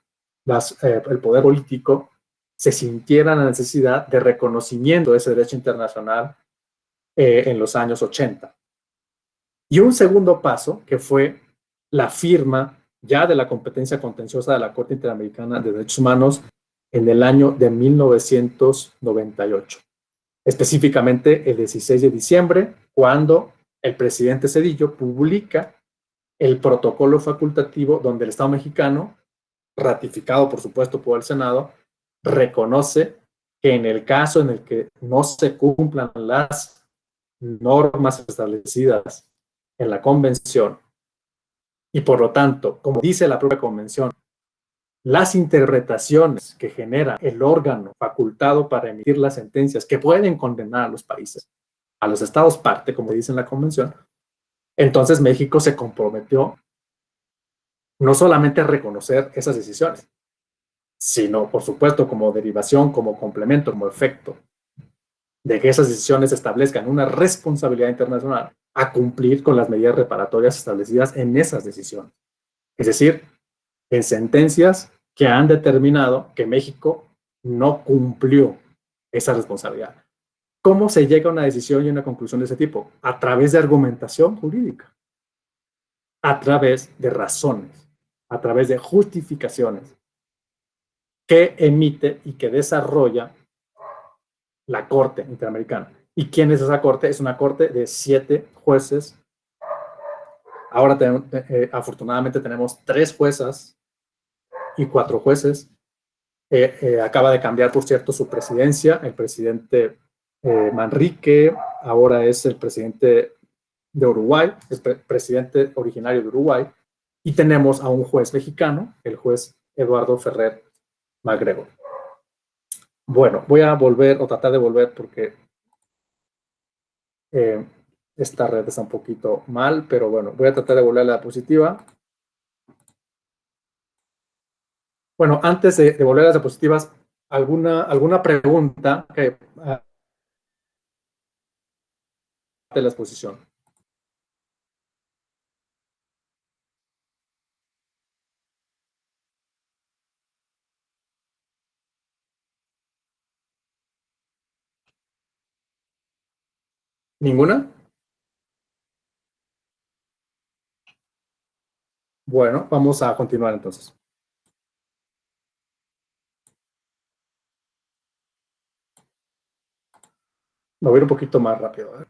el poder político se sintiera la necesidad de reconocimiento de ese derecho internacional en los años 80. Y un segundo paso, que fue la firma ya de la competencia contenciosa de la Corte Interamericana de Derechos Humanos en el año de 1998. Específicamente el 16 de diciembre, cuando el presidente Zedillo publica el protocolo facultativo donde el Estado mexicano, ratificado por supuesto por el Senado, reconoce que en el caso en el que no se cumplan las normas establecidas en la convención y por lo tanto, como dice la propia convención, las interpretaciones que genera el órgano facultado para emitir las sentencias que pueden condenar a los países, a los estados parte, como dice en la convención, entonces México se comprometió no solamente a reconocer esas decisiones, sino, por supuesto, como derivación, como complemento, como efecto de que esas decisiones establezcan una responsabilidad internacional a cumplir con las medidas reparatorias establecidas en esas decisiones. Es decir, en sentencias que han determinado que México no cumplió esa responsabilidad. ¿Cómo se llega a una decisión y una conclusión de ese tipo? A través de argumentación jurídica, a través de razones, a través de justificaciones que emite y que desarrolla la Corte Interamericana. ¿Y quién es esa corte? Es una corte de 7 jueces. Ahora afortunadamente tenemos 3 juezas y 4 jueces. Acaba de cambiar, por cierto, su presidencia. El presidente Manrique ahora es el presidente de Uruguay, es presidente originario de Uruguay. Y tenemos a un juez mexicano, el juez Eduardo Ferrer MacGregor. Bueno, voy a volver o tratar de volver porque esta red está un poquito mal, pero bueno, voy a tratar de volver a la diapositiva. Bueno, antes de volver a las diapositivas, ¿alguna pregunta que de la exposición? ¿Ninguna? Bueno, vamos a continuar entonces. Me voy a ir un poquito más rápido.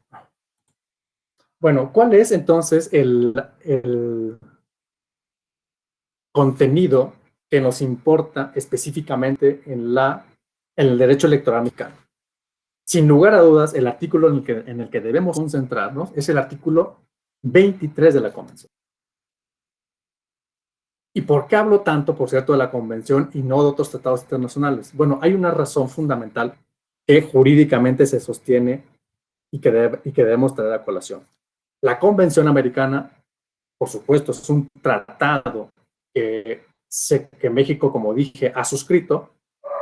Bueno, ¿cuál es entonces el contenido que nos importa específicamente en el derecho electoral mexicano? Sin lugar a dudas, el artículo en el que debemos concentrarnos es el artículo 23 de la Convención. ¿Y por qué hablo tanto, por cierto, de la Convención y no de otros tratados internacionales? Bueno, hay una razón fundamental que jurídicamente se sostiene y que debemos traer a colación. La Convención Americana, por supuesto, es un tratado que México, como dije, ha suscrito,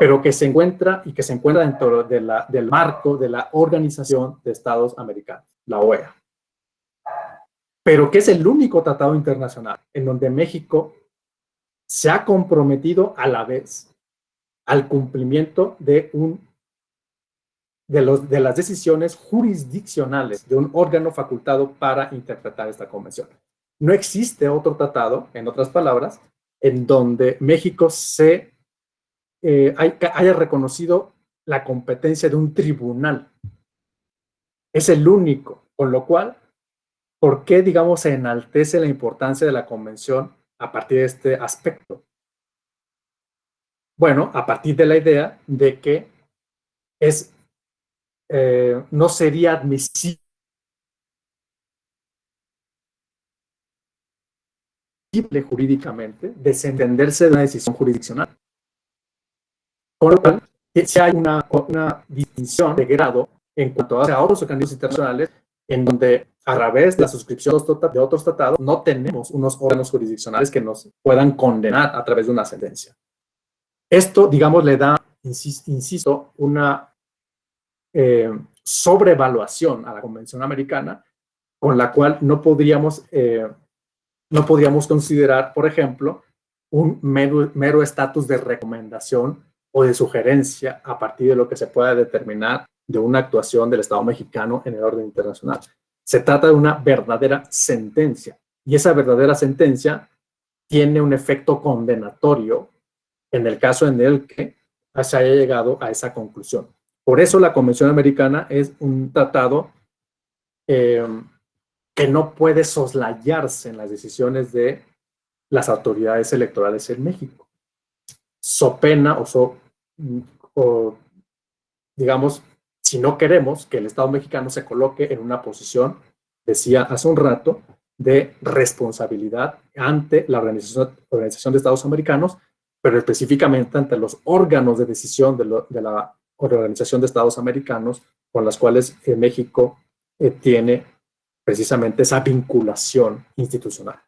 pero que se encuentra dentro del marco de la Organización de Estados Americanos, la OEA. Pero que es el único tratado internacional en donde México se ha comprometido a la vez al cumplimiento de las decisiones jurisdiccionales de un órgano facultado para interpretar esta convención. No existe otro tratado, en otras palabras, en donde México haya reconocido la competencia de un tribunal. Es el único, con lo cual, ¿por qué, digamos, se enaltece la importancia de la convención a partir de este aspecto? Bueno, a partir de la idea de que no sería admisible imposible jurídicamente desentenderse de una decisión jurisdiccional. Con lo cual, si hay una distinción de grado en cuanto a otros organismos internacionales, en donde a través de la suscripción de otros tratados no tenemos unos órganos jurisdiccionales que nos puedan condenar a través de una sentencia. Esto, digamos, le da, insisto, una sobrevaluación a la Convención Americana, con la cual no podríamos considerar, por ejemplo, un mero estatus de recomendación o de sugerencia a partir de lo que se pueda determinar de una actuación del Estado mexicano en el orden internacional. Se trata de una verdadera sentencia, y esa verdadera sentencia tiene un efecto condenatorio en el caso en el que se haya llegado a esa conclusión. Por eso la Convención Americana es un tratado que no puede soslayarse en las decisiones de las autoridades electorales en México. So pena o digamos, si no queremos que el Estado mexicano se coloque en una posición, decía hace un rato, de responsabilidad ante la Organización de Estados Americanos, pero específicamente ante los órganos de decisión de la Organización de Estados Americanos, con las cuales México tiene precisamente esa vinculación institucional.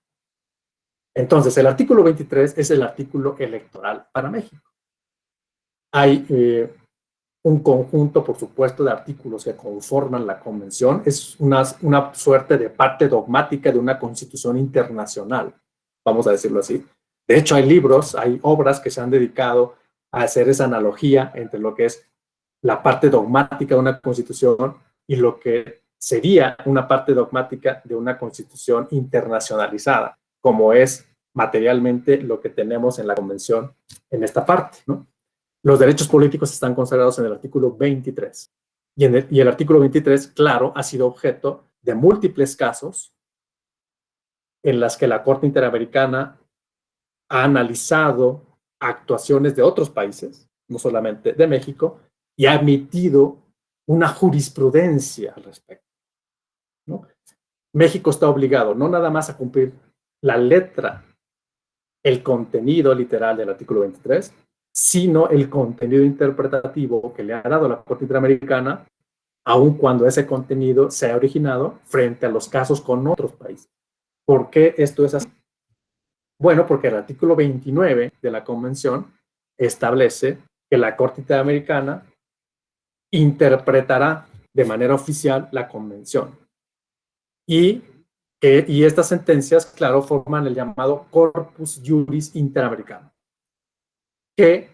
Entonces, el artículo 23 es el artículo electoral para México. Hay un conjunto, por supuesto, de artículos que conforman la convención. Es una suerte de parte dogmática de una constitución internacional, vamos a decirlo así. De hecho, hay libros, hay obras que se han dedicado a hacer esa analogía entre lo que es la parte dogmática de una constitución y lo que sería una parte dogmática de una constitución internacionalizada, como es materialmente lo que tenemos en la convención en esta parte, ¿no? Los derechos políticos están consagrados en el artículo 23. Y el artículo 23, claro, ha sido objeto de múltiples casos en las que la Corte Interamericana ha analizado actuaciones de otros países, no solamente de México, y ha emitido una jurisprudencia al respecto, ¿no? México está obligado no nada más a cumplir la letra, el contenido literal del artículo 23, sino el contenido interpretativo que le ha dado la Corte Interamericana, aun cuando ese contenido se ha originado frente a los casos con otros países. ¿Por qué esto es así? Bueno, porque el artículo 29 de la Convención establece que la Corte Interamericana interpretará de manera oficial la Convención. Y estas sentencias, claro, forman el llamado Corpus Juris Interamericano, que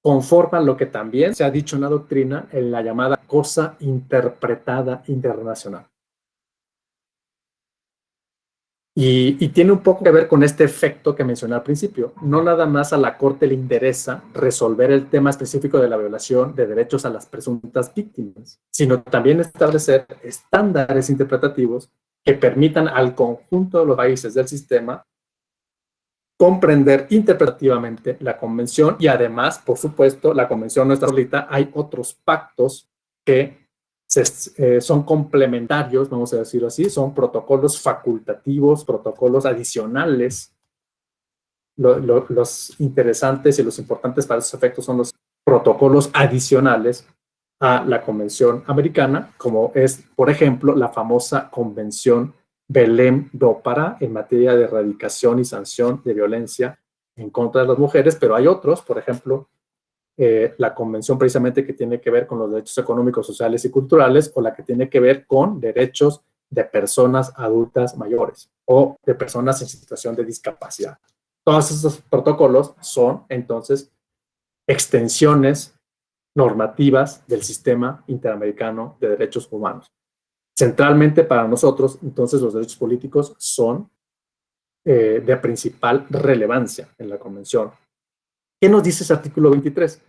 conforman lo que también se ha dicho en la doctrina en la llamada cosa interpretada internacional. Y tiene un poco que ver con este efecto que mencioné al principio. No nada más a la Corte le interesa resolver el tema específico de la violación de derechos a las presuntas víctimas, sino también establecer estándares interpretativos que permitan al conjunto de los países del sistema comprender interpretativamente la convención. Y además, por supuesto, la convención no está solita, hay otros pactos que son complementarios, vamos a decirlo así, son protocolos facultativos, protocolos adicionales. Los interesantes y los importantes para esos efectos son los protocolos adicionales a la Convención Americana, como es, por ejemplo, la famosa Convención Belém do Pará en materia de erradicación y sanción de violencia en contra de las mujeres, pero hay otros, por ejemplo, la convención precisamente que tiene que ver con los derechos económicos, sociales y culturales, o la que tiene que ver con derechos de personas adultas mayores o de personas en situación de discapacidad. Todos esos protocolos son entonces extensiones normativas del sistema interamericano de derechos humanos. Centralmente para nosotros, entonces, los derechos políticos son de principal relevancia en la convención. ¿Qué nos dice ese artículo 23?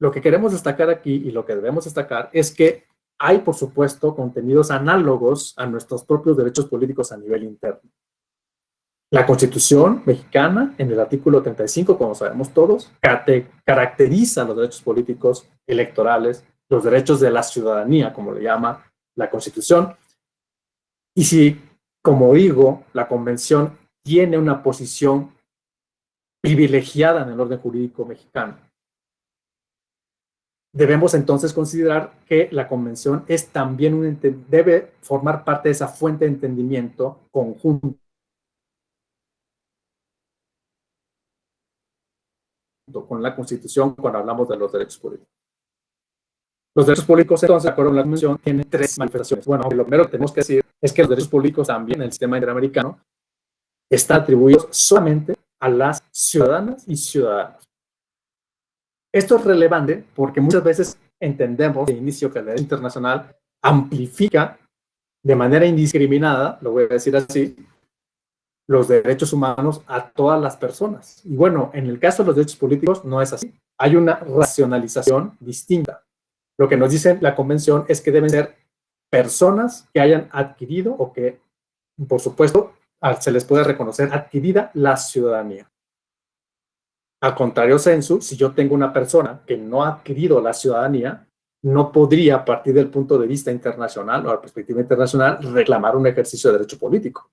Lo que queremos destacar aquí y lo que debemos destacar es que hay, por supuesto, contenidos análogos a nuestros propios derechos políticos a nivel interno. La Constitución mexicana, en el artículo 35, como sabemos todos, caracteriza los derechos políticos electorales, los derechos de la ciudadanía, como le llama la Constitución. Y si, como digo, la Convención tiene una posición privilegiada en el orden jurídico mexicano. Debemos entonces considerar que la convención es también debe formar parte de esa fuente de entendimiento conjunto con la Constitución cuando hablamos de los derechos políticos. Los derechos políticos, entonces, de acuerdo con la Convención, tienen tres manifestaciones. Bueno, lo primero que tenemos que decir es que los derechos políticos también en el sistema interamericano están atribuidos solamente a las ciudadanas y ciudadanos. Esto es relevante porque muchas veces entendemos de inicio que el derecho internacional amplifica de manera indiscriminada, lo voy a decir así, los derechos humanos a todas las personas. Y bueno, en el caso de los derechos políticos no es así. Hay una racionalización distinta. Lo que nos dice la Convención es que deben ser personas que hayan adquirido o que, por supuesto, se les puede reconocer adquirida la ciudadanía. Al contrario sensu, si yo tengo una persona que no ha adquirido la ciudadanía, no podría, a partir del punto de vista internacional o a la perspectiva internacional, reclamar un ejercicio de derecho político.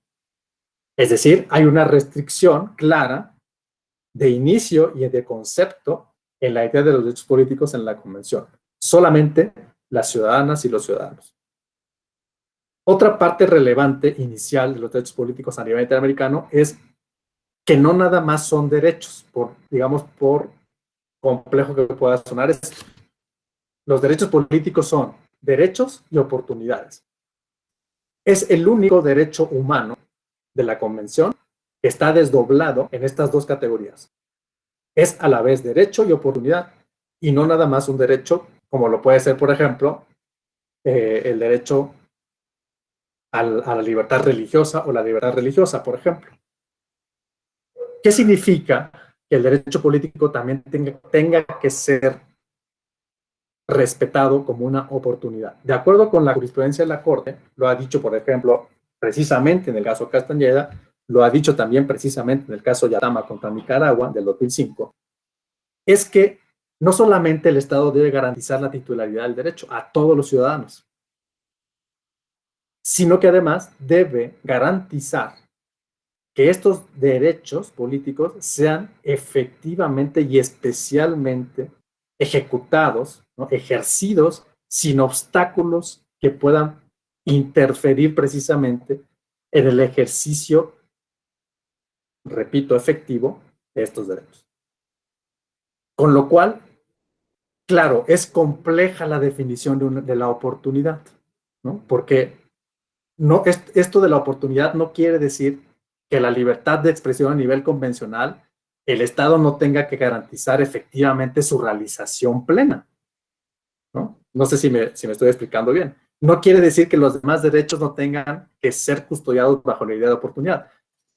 Es decir, hay una restricción clara de inicio y de concepto en la idea de los derechos políticos en la Convención. Solamente las ciudadanas y los ciudadanos. Otra parte relevante inicial de los derechos políticos a nivel interamericano es que no nada más son derechos, digamos, por complejo que pueda sonar esto. Los derechos políticos son derechos y oportunidades. Es el único derecho humano de la Convención que está desdoblado en estas dos categorías. Es a la vez derecho y oportunidad, y no nada más un derecho, como lo puede ser, por ejemplo, el derecho a la libertad religiosa o la libertad religiosa, por ejemplo. ¿Qué significa que el derecho político también tenga que ser respetado como una oportunidad? De acuerdo con la jurisprudencia de la Corte, lo ha dicho, por ejemplo, precisamente en el caso Castañeda, lo ha dicho también precisamente en el caso Yatama contra Nicaragua del 2005, es que no solamente el Estado debe garantizar la titularidad del derecho a todos los ciudadanos, sino que además debe garantizar que estos derechos políticos sean efectivamente y especialmente ejecutados, ¿no? Ejercidos sin obstáculos que puedan interferir precisamente en el ejercicio, repito, efectivo de estos derechos. Con lo cual, claro, es compleja la definición de la oportunidad, ¿no? Porque esto de la oportunidad no quiere decir que la libertad de expresión a nivel convencional, el Estado no tenga que garantizar efectivamente su realización plena, ¿no? No sé si me estoy explicando bien. No quiere decir que los demás derechos no tengan que ser custodiados bajo la idea de oportunidad,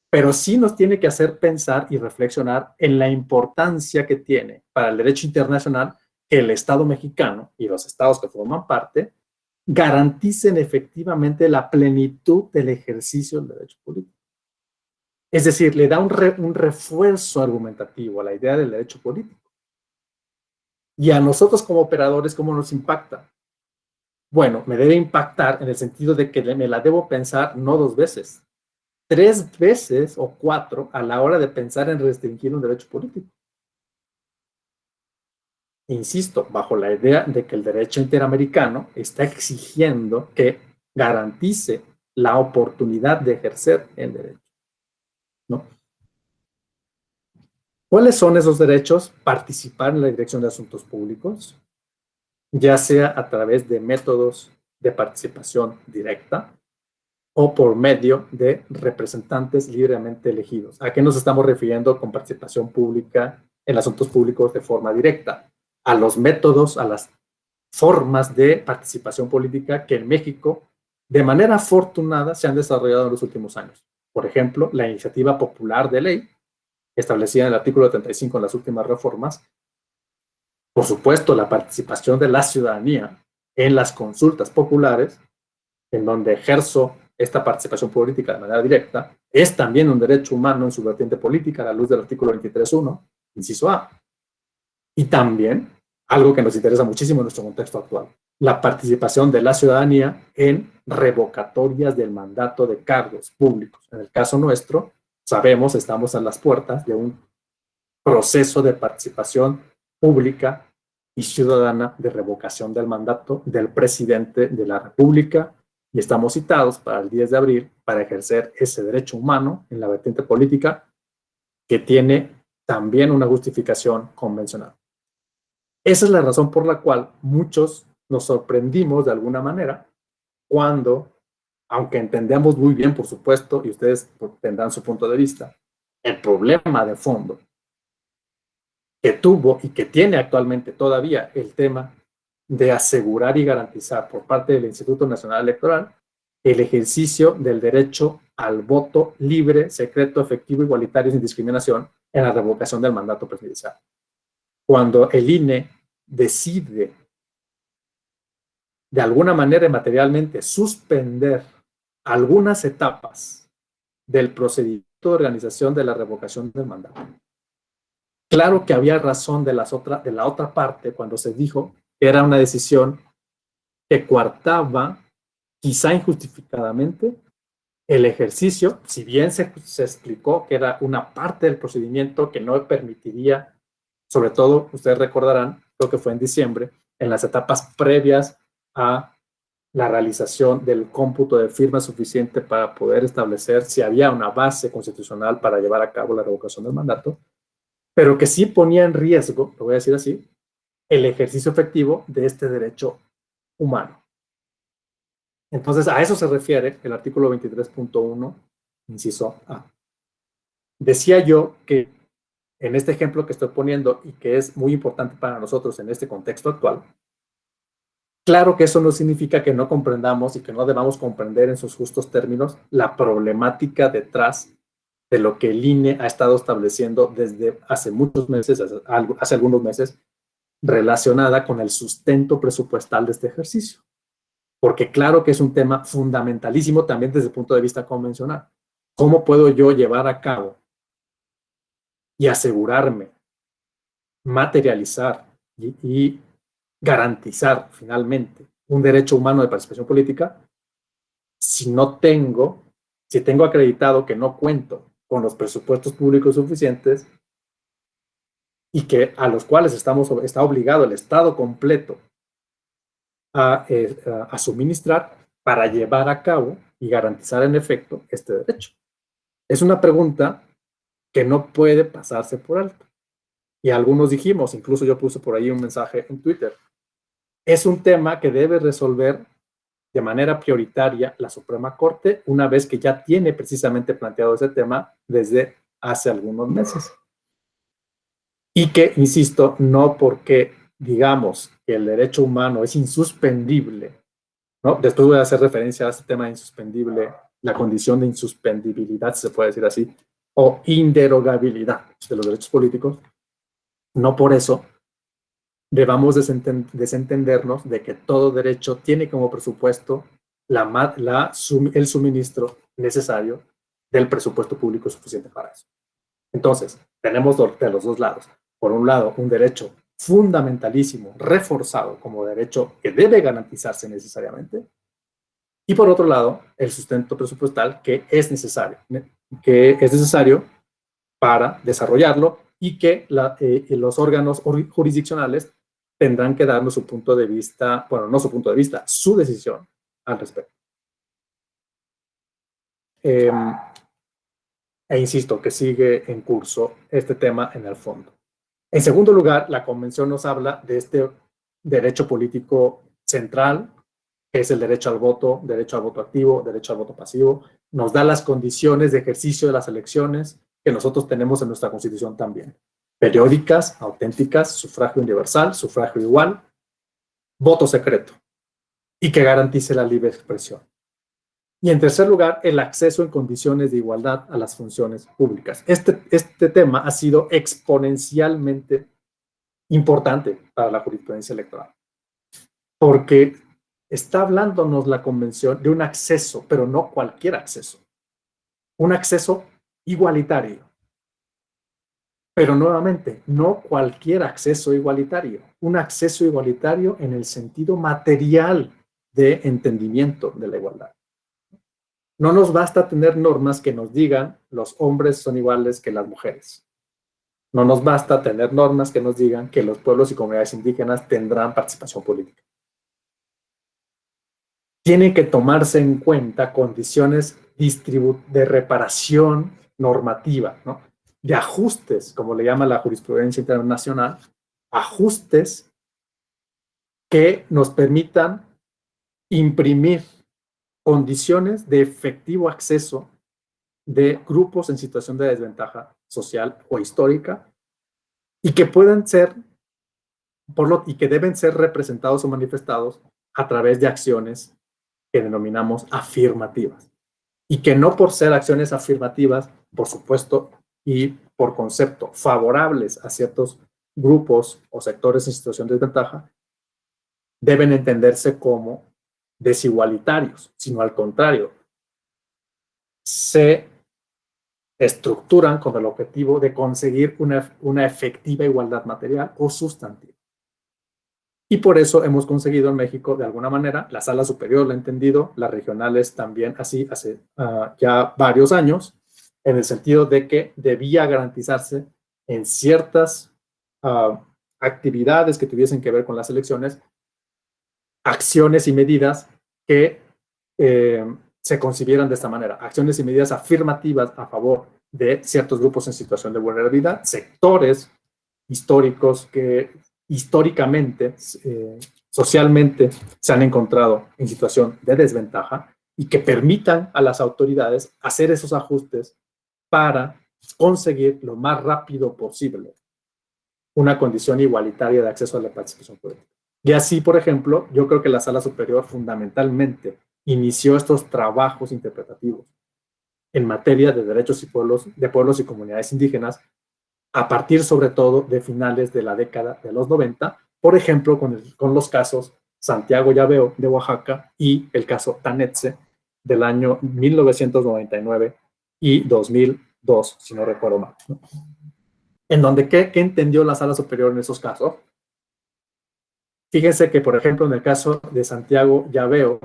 pero sí nos tiene que hacer pensar y reflexionar en la importancia que tiene para el derecho internacional que el Estado mexicano y los estados que forman parte garanticen efectivamente la plenitud del ejercicio del derecho político. Es decir, le da un refuerzo argumentativo a la idea del derecho político. Y a nosotros como operadores, ¿cómo nos impacta? Bueno, me debe impactar en el sentido de que me la debo pensar no 2 veces, 3 veces o 4 a la hora de pensar en restringir un derecho político. Insisto, bajo la idea de que el derecho interamericano está exigiendo que garantice la oportunidad de ejercer el derecho, ¿no? ¿Cuáles son esos derechos? Participar en la dirección de asuntos públicos, ya sea a través de métodos de participación directa o por medio de representantes libremente elegidos. ¿A qué nos estamos refiriendo con participación pública en asuntos públicos de forma directa? A los métodos, a las formas de participación política que en México, de manera afortunada, se han desarrollado en los últimos años. Por ejemplo, la iniciativa popular de ley, establecida en el artículo 35 en las últimas reformas. Por supuesto, la participación de la ciudadanía en las consultas populares, en donde ejerzo esta participación política de manera directa, es también un derecho humano en su vertiente política a la luz del artículo 23.1, inciso A. Y también, algo que nos interesa muchísimo en nuestro contexto actual, la participación de la ciudadanía en revocatorias del mandato de cargos públicos. En el caso nuestro, sabemos, estamos a las puertas de un proceso de participación pública y ciudadana de revocación del mandato del presidente de la República, y estamos citados para el 10 de abril para ejercer ese derecho humano en la vertiente política que tiene también una justificación convencional. Esa es la razón por la cual muchos nos sorprendimos de alguna manera cuando, aunque entendemos muy bien, por supuesto, y ustedes tendrán su punto de vista, el problema de fondo que tuvo y que tiene actualmente todavía el tema de asegurar y garantizar por parte del Instituto Nacional Electoral el ejercicio del derecho al voto libre, secreto, efectivo, igualitario, sin discriminación en la revocación del mandato presidencial. Cuando el INE decide de alguna manera materialmente suspender algunas etapas del procedimiento de organización de la revocación del mandato. Claro que había razón de la otra parte cuando se dijo que era una decisión que coartaba, quizá injustificadamente, el ejercicio, si bien se explicó que era una parte del procedimiento que no permitiría, sobre todo, ustedes recordarán, creo que fue en diciembre, en las etapas previas a la realización del cómputo de firmas suficiente para poder establecer si había una base constitucional para llevar a cabo la revocación del mandato, pero que sí ponía en riesgo, lo voy a decir así, el ejercicio efectivo de este derecho humano. Entonces, a eso se refiere el artículo 23.1, inciso A. Decía yo que en este ejemplo que estoy poniendo y que es muy importante para nosotros en este contexto actual, claro que eso no significa que no comprendamos y que no debamos comprender en sus justos términos la problemática detrás de lo que el INE ha estado estableciendo desde hace muchos meses, hace algunos meses, relacionada con el sustento presupuestal de este ejercicio. Porque claro que es un tema fundamentalísimo también desde el punto de vista convencional. ¿Cómo puedo yo llevar a cabo y asegurarme, materializar y garantizar finalmente un derecho humano de participación política si tengo acreditado que no cuento con los presupuestos públicos suficientes y que a los cuales está obligado el Estado completo a suministrar para llevar a cabo y garantizar en efecto este derecho? Es una pregunta que no puede pasarse por alto. Y algunos dijimos, incluso yo puse por ahí un mensaje en Twitter, es un tema que debe resolver de manera prioritaria la Suprema Corte una vez que ya tiene precisamente planteado ese tema desde hace algunos meses. Y que, insisto, no porque digamos que el derecho humano es insuspendible, ¿no? Después voy a hacer referencia a este tema de insuspendible, la condición de insuspendibilidad, si se puede decir así, o inderogabilidad de los derechos políticos. No por eso debamos desentendernos de que todo derecho tiene como presupuesto el suministro necesario del presupuesto público suficiente para eso. Entonces, tenemos de los dos lados. Por un lado, un derecho fundamentalísimo, reforzado como derecho que debe garantizarse necesariamente, y por otro lado, el sustento presupuestal que es necesario para desarrollarlo y que los órganos jurisdiccionales tendrán que darnos su punto de vista, bueno, no su punto de vista, su decisión al respecto. E insisto que sigue en curso este tema en el fondo. En segundo lugar, la Convención nos habla de este derecho político central, que es el derecho al voto activo, derecho al voto pasivo. Nos da las condiciones de ejercicio de las elecciones que nosotros tenemos en nuestra Constitución también. Periódicas, auténticas, sufragio universal, sufragio igual, voto secreto y que garantice la libre expresión. Y en tercer lugar, el acceso en condiciones de igualdad a las funciones públicas. Este tema ha sido exponencialmente importante para la jurisprudencia electoral, porque está hablándonos la Convención de un acceso, pero no cualquier acceso, un acceso igualitario. Pero nuevamente, no cualquier acceso igualitario, un acceso igualitario en el sentido material de entendimiento de la igualdad. No nos basta tener normas que nos digan los hombres son iguales que las mujeres. No nos basta tener normas que nos digan que los pueblos y comunidades indígenas tendrán participación política. Tienen que tomarse en cuenta condiciones de reparación normativa, ¿no? De ajustes, como le llama la jurisprudencia internacional, ajustes que nos permitan imprimir condiciones de efectivo acceso de grupos en situación de desventaja social o histórica y que puedan ser y que deben ser representados o manifestados a través de acciones que denominamos afirmativas y que no por ser acciones afirmativas, por supuesto, y por concepto favorables a ciertos grupos o sectores en situación de desventaja, deben entenderse como desigualitarios, sino al contrario, se estructuran con el objetivo de conseguir una efectiva igualdad material o sustantiva. Y por eso hemos conseguido en México, de alguna manera, la sala superior lo ha entendido, las regionales también así, hace ya varios años, en el sentido de que debía garantizarse en ciertas actividades que tuviesen que ver con las elecciones, acciones y medidas que se concibieran de esta manera, acciones y medidas afirmativas a favor de ciertos grupos en situación de vulnerabilidad, sectores históricos que históricamente, socialmente, se han encontrado en situación de desventaja y que permitan a las autoridades hacer esos ajustes para conseguir lo más rápido posible una condición igualitaria de acceso a la participación política. Y así, por ejemplo, yo creo que la Sala Superior fundamentalmente inició estos trabajos interpretativos en materia de derechos y pueblos y comunidades indígenas a partir sobre todo de finales de la década de los 90, por ejemplo, con los casos Santiago Llaveo de Oaxaca y el caso Tanetse del año 1999 y 2002, si no recuerdo mal. En donde, ¿qué entendió la Sala Superior en esos casos? Fíjense que, por ejemplo, en el caso de Santiago Llaveo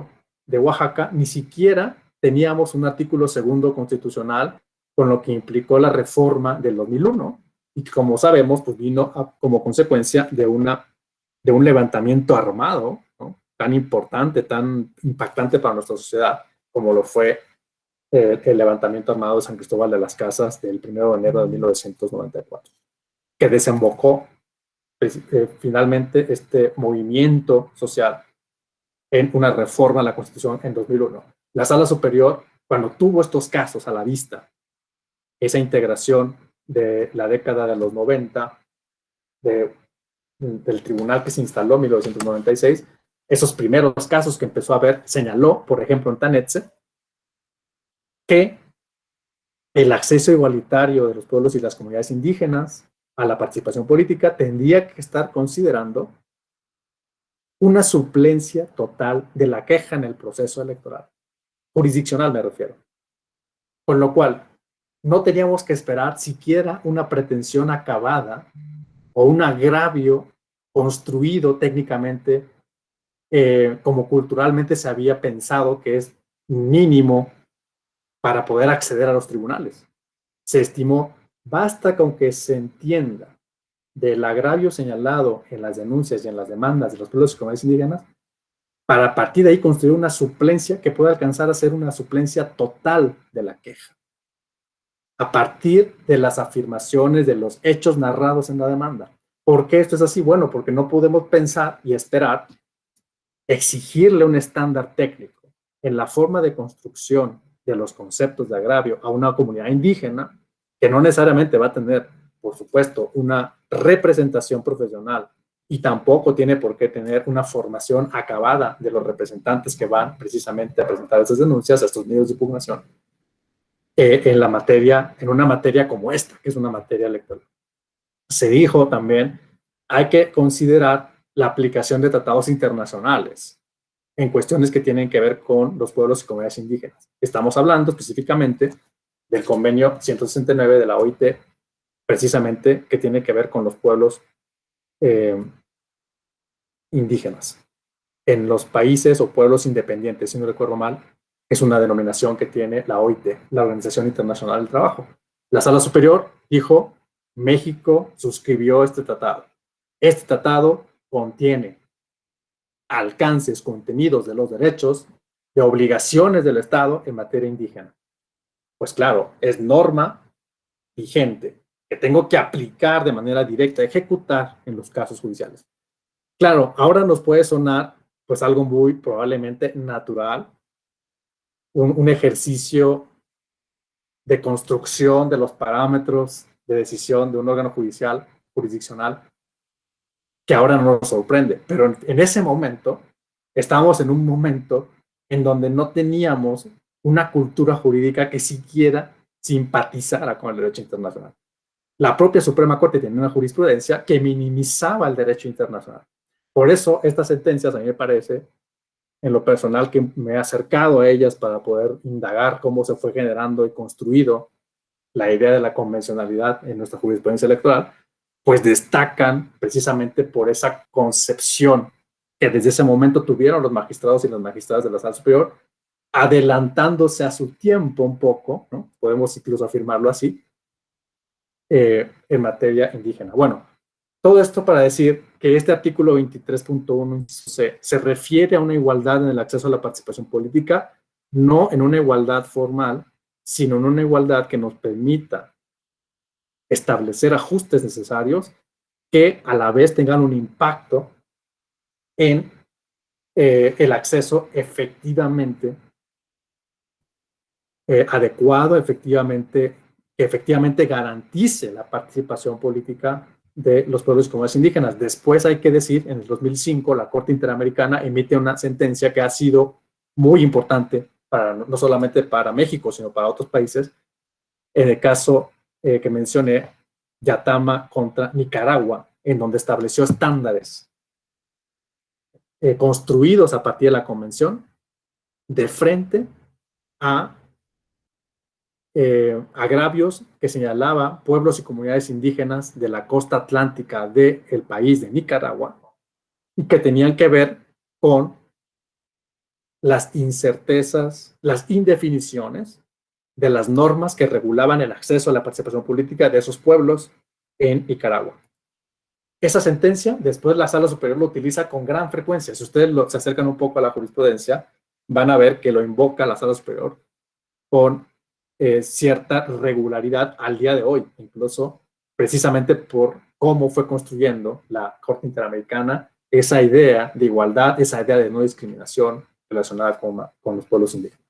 de Oaxaca, ni siquiera teníamos un artículo segundo constitucional, con lo que implicó la reforma del 2001, y que, como sabemos, pues vino como consecuencia de un levantamiento armado, ¿no? Tan importante, tan impactante para nuestra sociedad, como lo fue el levantamiento armado de San Cristóbal de las Casas del 1 de enero de 1994, que desembocó finalmente este movimiento social en una reforma a la Constitución en 2001. La Sala Superior, cuando tuvo estos casos a la vista, esa integración de la década de los 90, del tribunal que se instaló en 1996, esos primeros casos que empezó a ver, señaló, por ejemplo, en Tanetse, que el acceso igualitario de los pueblos y las comunidades indígenas a la participación política tendría que estar considerando una suplencia total de la queja en el proceso electoral, jurisdiccional me refiero. Con lo cual, no teníamos que esperar siquiera una pretensión acabada o un agravio construido técnicamente como culturalmente se había pensado que es mínimo para poder acceder a los tribunales. Se estimó, basta con que se entienda del agravio señalado en las denuncias y en las demandas de los pueblos y comunidades indígenas, para a partir de ahí construir una suplencia que pueda alcanzar a ser una suplencia total de la queja. A partir de las afirmaciones, de los hechos narrados en la demanda. ¿Por qué esto es así? Bueno, porque no podemos pensar y esperar exigirle un estándar técnico en la forma de construcción de los conceptos de agravio a una comunidad indígena que no necesariamente va a tener, por supuesto, una representación profesional y tampoco tiene por qué tener una formación acabada de los representantes que van precisamente a presentar esas denuncias a estos medios de impugnación en una materia como esta, que es una materia electoral. Se dijo también, hay que considerar la aplicación de tratados internacionales en cuestiones que tienen que ver con los pueblos y comunidades indígenas. Estamos hablando específicamente del convenio 169 de la OIT, precisamente que tiene que ver con los pueblos indígenas en los países o pueblos independientes, si no recuerdo mal, Es una denominación que tiene la OIT, la Organización Internacional del Trabajo. La Sala Superior dijo, México suscribió este tratado. Este tratado contiene alcances, contenidos de los derechos, de obligaciones del Estado en materia indígena. Pues claro, es norma vigente que tengo que aplicar de manera directa, ejecutar en los casos judiciales. Claro, ahora nos puede sonar pues algo muy probablemente natural, un ejercicio de construcción de los parámetros de decisión de un órgano judicial, jurisdiccional, que ahora no nos sorprende, pero en ese momento estábamos en un momento en donde no teníamos una cultura jurídica que siquiera simpatizara con el derecho internacional. La propia Suprema Corte tenía una jurisprudencia que minimizaba el derecho internacional. Por eso estas sentencias a mí me parece, en lo personal, que me he acercado a ellas para poder indagar cómo se fue generando y construido la idea de la convencionalidad en nuestra jurisprudencia electoral, pues destacan precisamente por esa concepción que desde ese momento tuvieron los magistrados y las magistradas de la Sala Superior, adelantándose a su tiempo un poco, ¿no? Podemos incluso afirmarlo así, en materia indígena. Bueno, todo esto para decir que este artículo 23.1 se refiere a una igualdad en el acceso a la participación política, no en una igualdad formal, sino en una igualdad que nos permita establecer ajustes necesarios que a la vez tengan un impacto en el acceso efectivamente adecuado, que efectivamente garantice la participación política de los pueblos y comunidades indígenas. Después hay que decir, en el 2005 la Corte Interamericana emite una sentencia que ha sido muy importante para, no solamente para México, sino para otros países. En el caso que mencioné, Yatama contra Nicaragua, en donde estableció estándares construidos a partir de la Convención de frente a agravios que señalaba pueblos y comunidades indígenas de la costa atlántica del país de Nicaragua y que tenían que ver con las incertezas, las indefiniciones de las normas que regulaban el acceso a la participación política de esos pueblos en Nicaragua. Esa sentencia, después la Sala Superior lo utiliza con gran frecuencia. Si ustedes se acercan un poco a la jurisprudencia, van a ver que lo invoca la Sala Superior con cierta regularidad al día de hoy, incluso precisamente por cómo fue construyendo la Corte Interamericana esa idea de igualdad, esa idea de no discriminación relacionada con los pueblos indígenas.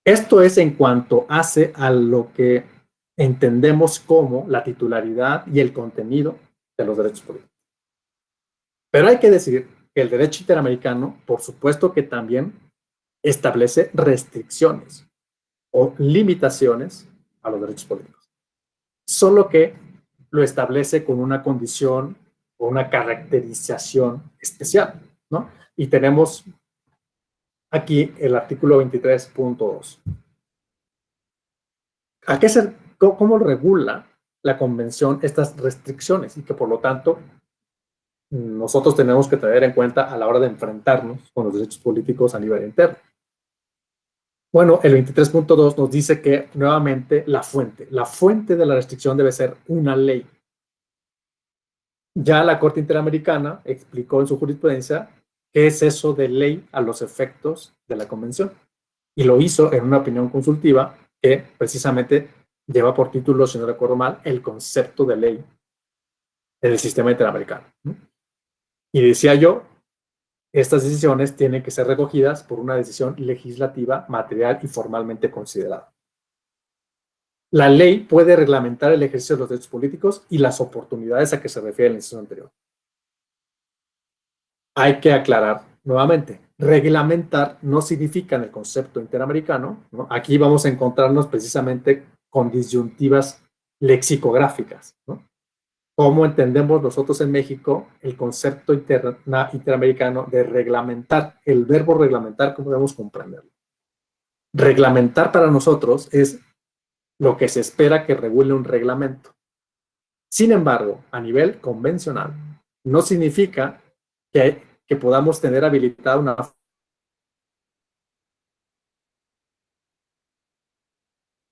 Esto es en cuanto hace a lo que entendemos como la titularidad y el contenido de los derechos políticos. Pero hay que decir que el derecho interamericano, por supuesto que también establece restricciones o limitaciones a los derechos políticos. Solo que lo establece con una condición o una caracterización especial, ¿no? Y tenemos aquí el artículo 23.2. ¿Cómo regula la Convención estas restricciones? Y que por lo tanto nosotros tenemos que tener en cuenta a la hora de enfrentarnos con los derechos políticos a nivel interno. Bueno, el 23.2 nos dice que nuevamente la fuente de la restricción debe ser una ley. Ya la Corte Interamericana explicó en su jurisprudencia qué es eso de ley a los efectos de la Convención. Y lo hizo en una opinión consultiva que precisamente lleva por título, si no recuerdo mal, el concepto de ley en el sistema interamericano. Y decía yo, estas decisiones tienen que ser recogidas por una decisión legislativa, material y formalmente considerada. La ley puede reglamentar el ejercicio de los derechos políticos y las oportunidades a que se refiere la inciso anterior. Hay que aclarar nuevamente, reglamentar no significa en el concepto interamericano, ¿no? Aquí vamos a encontrarnos precisamente con disyuntivas lexicográficas, ¿no? ¿Cómo entendemos nosotros en México el concepto interamericano de reglamentar? El verbo reglamentar, ¿cómo debemos comprenderlo? Reglamentar para nosotros es lo que se espera que regule un reglamento. Sin embargo, a nivel convencional, no significa que podamos tener habilitada una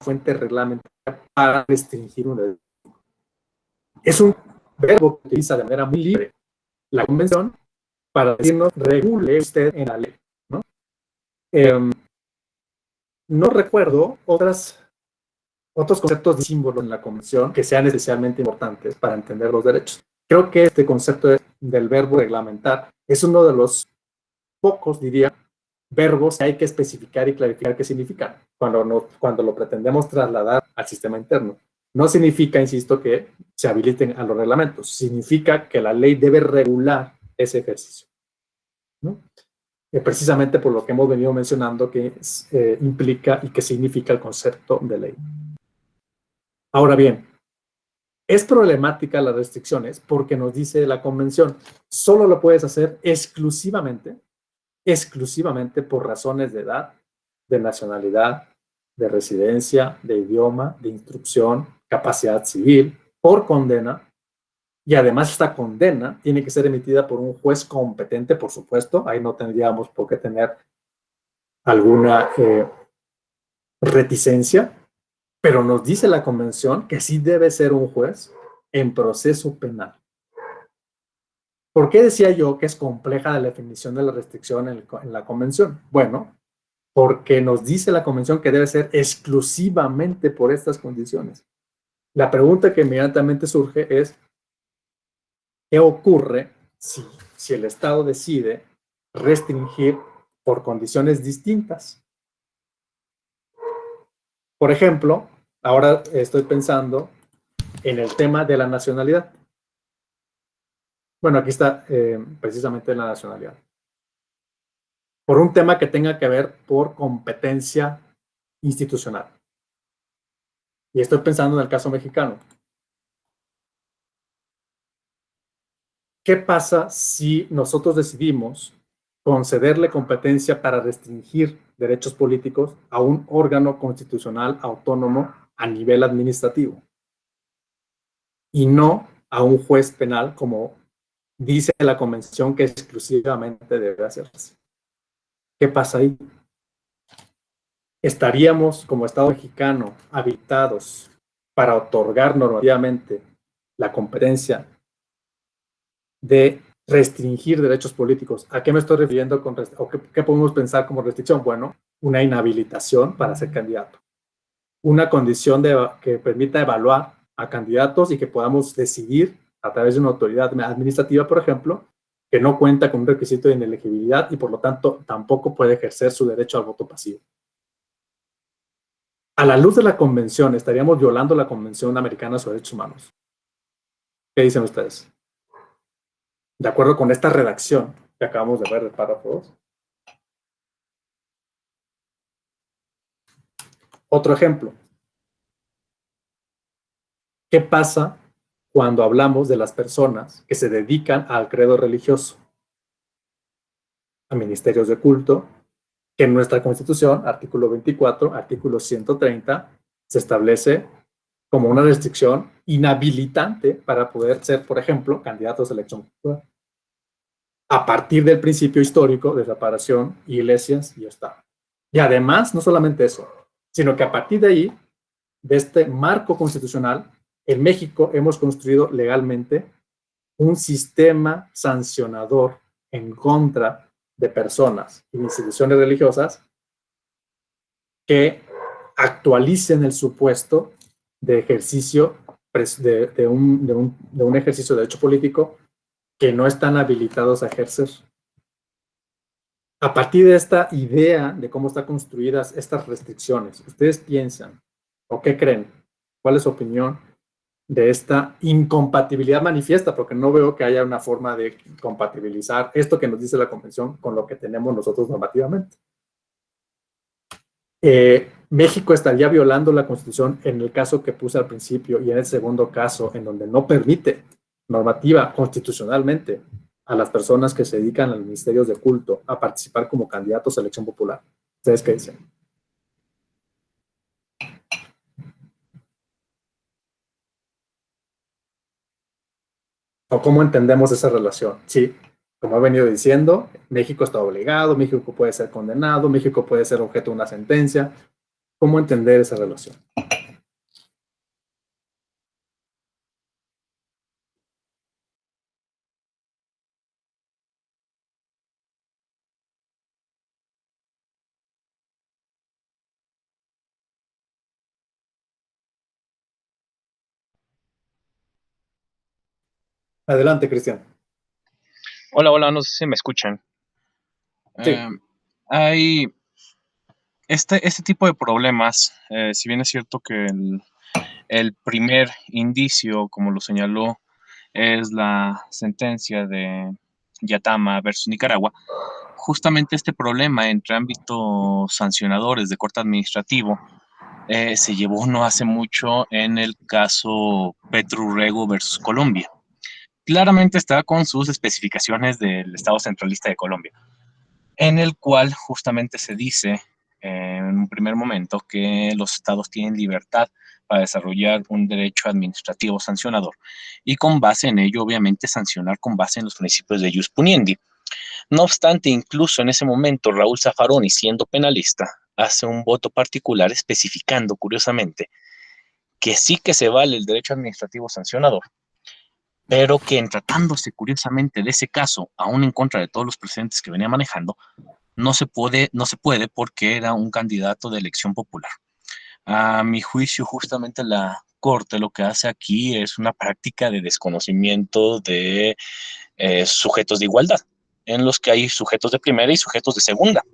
fuente reglamentaria para restringir un derecho. Es un verbo que utiliza de manera muy libre la convención para decirnos regule usted en la ley, ¿no? No recuerdo otros conceptos de símbolos en la convención que sean especialmente importantes para entender los derechos. Creo que este concepto del verbo reglamentar es uno de los pocos, diría, verbos que hay que especificar y clarificar qué significan cuando lo pretendemos trasladar al sistema interno. No significa, insisto, que se habiliten a los reglamentos. Significa que la ley debe regular ese ejercicio, ¿no? Precisamente por lo que hemos venido mencionando que implica y que significa el concepto de ley. Ahora bien, es problemática las restricciones porque nos dice la convención, solo lo puedes hacer exclusivamente por razones de edad, de nacionalidad, de residencia, de idioma, de instrucción, capacidad civil, por condena, y además esta condena tiene que ser emitida por un juez competente, por supuesto, ahí no tendríamos por qué tener alguna reticencia, pero nos dice la convención que sí debe ser un juez en proceso penal. ¿Por qué decía yo que es compleja la definición de la restricción en la convención? Bueno, porque nos dice la convención que debe ser exclusivamente por estas condiciones. La pregunta que inmediatamente surge es, ¿qué ocurre si el Estado decide restringir por condiciones distintas? Por ejemplo, ahora estoy pensando en el tema de la nacionalidad. Bueno, aquí está precisamente la nacionalidad. Por un tema que tenga que ver por competencia institucional. Y estoy pensando en el caso mexicano. ¿Qué pasa si nosotros decidimos concederle competencia para restringir derechos políticos a un órgano constitucional autónomo a nivel administrativo y no a un juez penal como dice la convención que exclusivamente debe hacerse? ¿Qué pasa ahí? ¿Estaríamos como Estado mexicano habilitados para otorgar normativamente la competencia de restringir derechos políticos? ¿A qué me estoy refiriendo con o qué podemos pensar como restricción? Bueno, una inhabilitación para ser candidato. Una condición que permita evaluar a candidatos y que podamos decidir a través de una autoridad administrativa, por ejemplo, que no cuenta con un requisito de inelegibilidad y por lo tanto tampoco puede ejercer su derecho al voto pasivo. A la luz de la convención, estaríamos violando la Convención Americana sobre Derechos Humanos. ¿Qué dicen ustedes? De acuerdo con esta redacción que acabamos de ver del párrafo 2. Otro ejemplo. ¿Qué pasa cuando hablamos de las personas que se dedican al credo religioso? A ministerios de culto, que en nuestra Constitución, artículo 24, artículo 130, se establece como una restricción inhabilitante para poder ser, por ejemplo, candidatos a elección popular. A partir del principio histórico de separación, iglesias y Estado. Y además, no solamente eso, sino que a partir de ahí, de este marco constitucional, en México hemos construido legalmente un sistema sancionador en contra de personas y instituciones religiosas que actualicen el supuesto de ejercicio de un ejercicio de derecho político que no están habilitados a ejercer. A partir de esta idea de cómo están construidas estas restricciones, ¿ustedes piensan o qué creen? ¿Cuál es su opinión de esta incompatibilidad manifiesta? Porque no veo que haya una forma de compatibilizar esto que nos dice la Convención con lo que tenemos nosotros normativamente. México estaría violando la Constitución en el caso que puse al principio y en el segundo caso en donde no permite normativa constitucionalmente a las personas que se dedican a los ministerios de culto a participar como candidatos a elección popular. ¿Ustedes qué dicen? ¿O cómo entendemos esa relación? Sí, como he venido diciendo, México está obligado, México puede ser condenado, México puede ser objeto de una sentencia. cómo entender esa relación. Adelante, Cristian. Hola, hola, no sé si me escuchan. Sí. Hay este tipo de problemas, si bien es cierto que el primer indicio, como lo señaló, es la sentencia de Yatama versus Nicaragua, justamente este problema entre ámbitos sancionadores de corte administrativo se llevó no hace mucho en el caso Petrurrego versus Colombia. Claramente está con sus especificaciones del Estado centralista de Colombia, en el cual justamente se dice en un primer momento que los estados tienen libertad para desarrollar un derecho administrativo sancionador y con base en ello, obviamente, sancionar con base en los principios de jus puniendi. No obstante, incluso en ese momento, Raúl Zaffaroni, siendo penalista, hace un voto particular especificando, curiosamente, que sí que se vale el derecho administrativo sancionador, pero que en tratándose curiosamente de ese caso, aún en contra de todos los precedentes que venía manejando, no se puede porque era un candidato de elección popular. A mi juicio, justamente la Corte lo que hace aquí es una práctica de desconocimiento de sujetos de igualdad, en los que hay sujetos de primera y sujetos de segunda.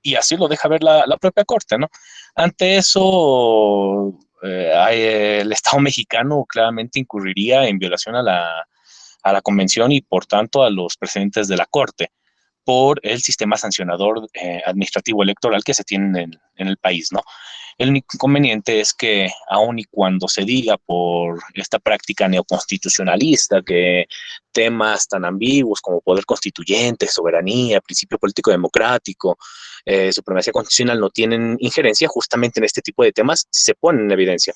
Y así lo deja ver la propia Corte, ¿no? Ante eso, el Estado mexicano claramente incurriría en violación a la Convención y, por tanto, a los precedentes de la Corte por el sistema sancionador administrativo electoral que se tiene en el país, ¿no? El único inconveniente es que, aun y cuando se diga por esta práctica neoconstitucionalista que temas tan ambiguos como poder constituyente, soberanía, principio político democrático, supremacía constitucional no tienen injerencia, justamente en este tipo de temas se ponen en evidencia.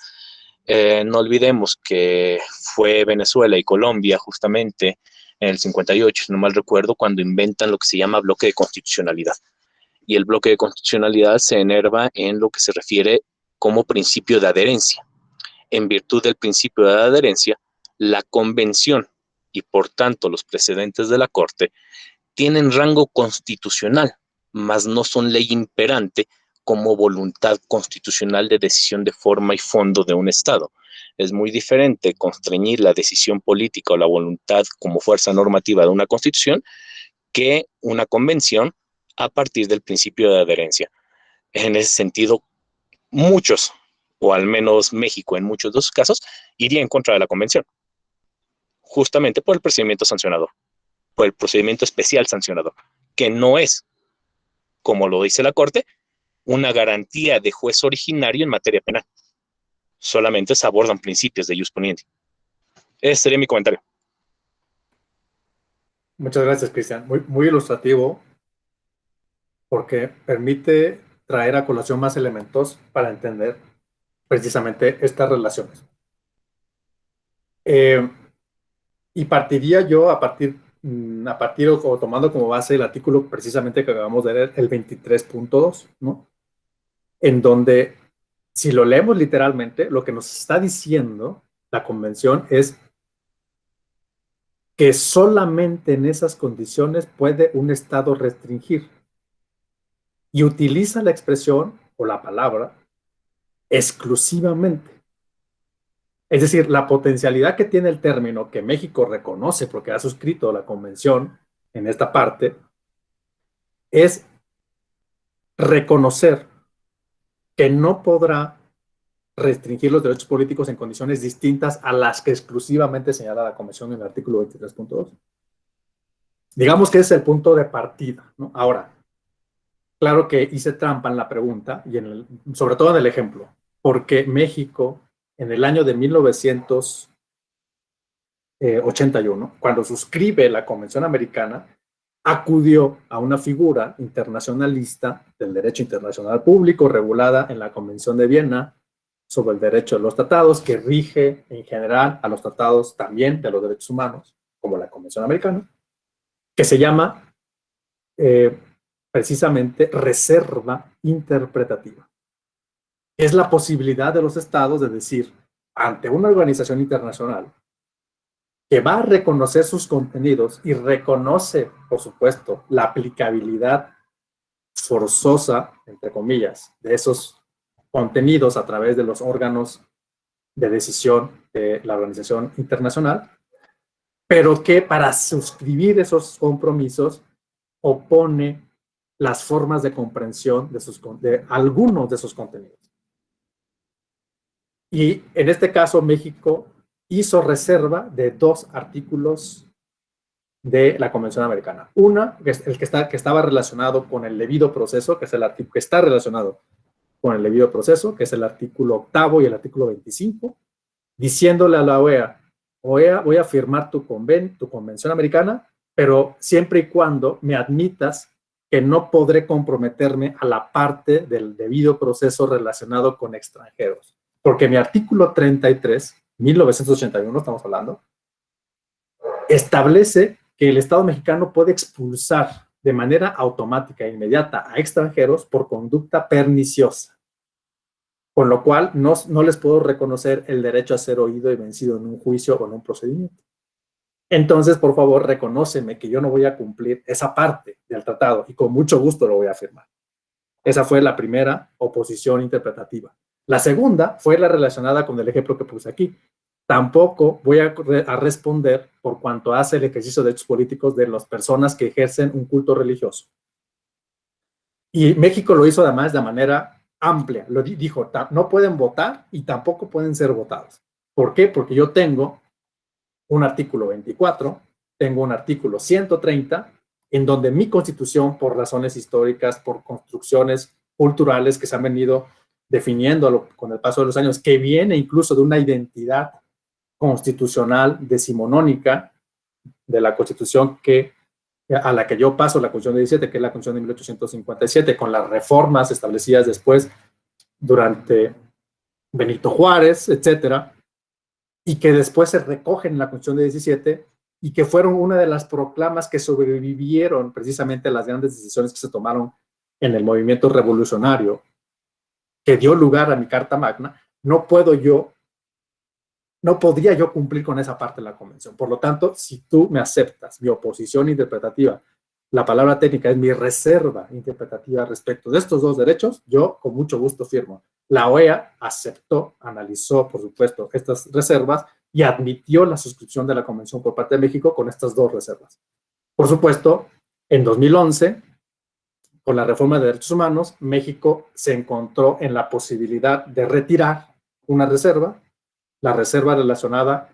No olvidemos que fue Venezuela y Colombia justamente en el 58, si no mal recuerdo, cuando inventan lo que se llama bloque de constitucionalidad. Y el bloque de constitucionalidad se enerva en lo que se refiere como principio de adherencia. En virtud del principio de adherencia, la convención y por tanto los precedentes de la Corte tienen rango constitucional, mas no son ley imperante como voluntad constitucional de decisión de forma y fondo de un Estado. Es muy diferente constreñir la decisión política o la voluntad como fuerza normativa de una constitución que una convención a partir del principio de adherencia. En ese sentido, muchos, o al menos México en muchos de esos casos, iría en contra de la convención, justamente por el procedimiento sancionador, por el procedimiento especial sancionador, que no es, como lo dice la Corte, una garantía de juez originario en materia penal. Solamente se abordan principios de jus puniendi. Ese sería mi comentario. Muchas gracias, Cristian. Muy, muy ilustrativo porque permite traer a colación más elementos para entender precisamente estas relaciones. Y partiría yo a partir o tomando como base el artículo precisamente que acabamos de leer, el 23.2, ¿no? En donde, si lo leemos literalmente, lo que nos está diciendo la convención es que solamente en esas condiciones puede un Estado restringir. Y utiliza la expresión o la palabra exclusivamente. Es decir, la potencialidad que tiene el término que México reconoce porque ha suscrito la convención en esta parte es reconocer que no podrá restringir los derechos políticos en condiciones distintas a las que exclusivamente señala la Convención en el artículo 23.2. Digamos que ese es el punto de partida, ¿no? Ahora, claro que hice trampa en la pregunta y sobre todo en el ejemplo, porque México en el año de 1981, cuando suscribe la Convención Americana, acudió a una figura internacionalista del derecho internacional público regulada en la Convención de Viena sobre el derecho de los tratados, que rige en general a los tratados también de los derechos humanos, como la Convención Americana, que se llama precisamente reserva interpretativa. es la posibilidad de los estados de decir, ante una organización internacional que va a reconocer sus contenidos y reconoce, por supuesto, la aplicabilidad forzosa, entre comillas, de esos contenidos a través de los órganos de decisión de la organización internacional, pero que para suscribir esos compromisos opone las formas de comprensión de algunos de esos contenidos. Y en este caso, México hizo reserva de 2 artículos de la Convención Americana. Una, el que estaba relacionado con el debido proceso, que es el artículo que está relacionado con el debido proceso, que es el artículo 8 y el artículo 25, diciéndole a la OEA, voy a firmar tu convención americana, pero siempre y cuando me admitas que no podré comprometerme a la parte del debido proceso relacionado con extranjeros. Porque mi artículo 33, 1981, estamos hablando, establece que el Estado mexicano puede expulsar de manera automática e inmediata a extranjeros por conducta perniciosa, con lo cual no les puedo reconocer el derecho a ser oído y vencido en un juicio o en un procedimiento. Entonces, por favor, reconóceme que yo no voy a cumplir esa parte del tratado y con mucho gusto lo voy a firmar. Esa fue la primera oposición interpretativa. La segunda fue la relacionada con el ejemplo que puse aquí. Tampoco voy a responder por cuanto hace el ejercicio de derechos políticos de las personas que ejercen un culto religioso. Y México lo hizo además de manera amplia. Lo dijo, no pueden votar y tampoco pueden ser votados. ¿Por qué? Porque yo tengo un artículo 24, tengo un artículo 130, en donde mi constitución, por razones históricas, por construcciones culturales que se han venido definiendo con el paso de los años, que viene incluso de una identidad constitucional decimonónica de la Constitución a la que yo paso, la Constitución de 17, que es la Constitución de 1857, con las reformas establecidas después durante Benito Juárez, etcétera, y que después se recogen en la Constitución de 17 y que fueron una de las proclamas que sobrevivieron precisamente a las grandes decisiones que se tomaron en el movimiento revolucionario que dio lugar a mi Carta Magna. No podría yo cumplir con esa parte de la convención. Por lo tanto, si tú me aceptas mi oposición interpretativa, la palabra técnica es mi reserva interpretativa respecto de estos 2 derechos, yo con mucho gusto firmo. La OEA aceptó, analizó, por supuesto, estas reservas y admitió la suscripción de la convención por parte de México con estas 2 reservas. Por supuesto, en 2011, con la reforma de derechos humanos, México se encontró en la posibilidad de retirar una reserva, la reserva relacionada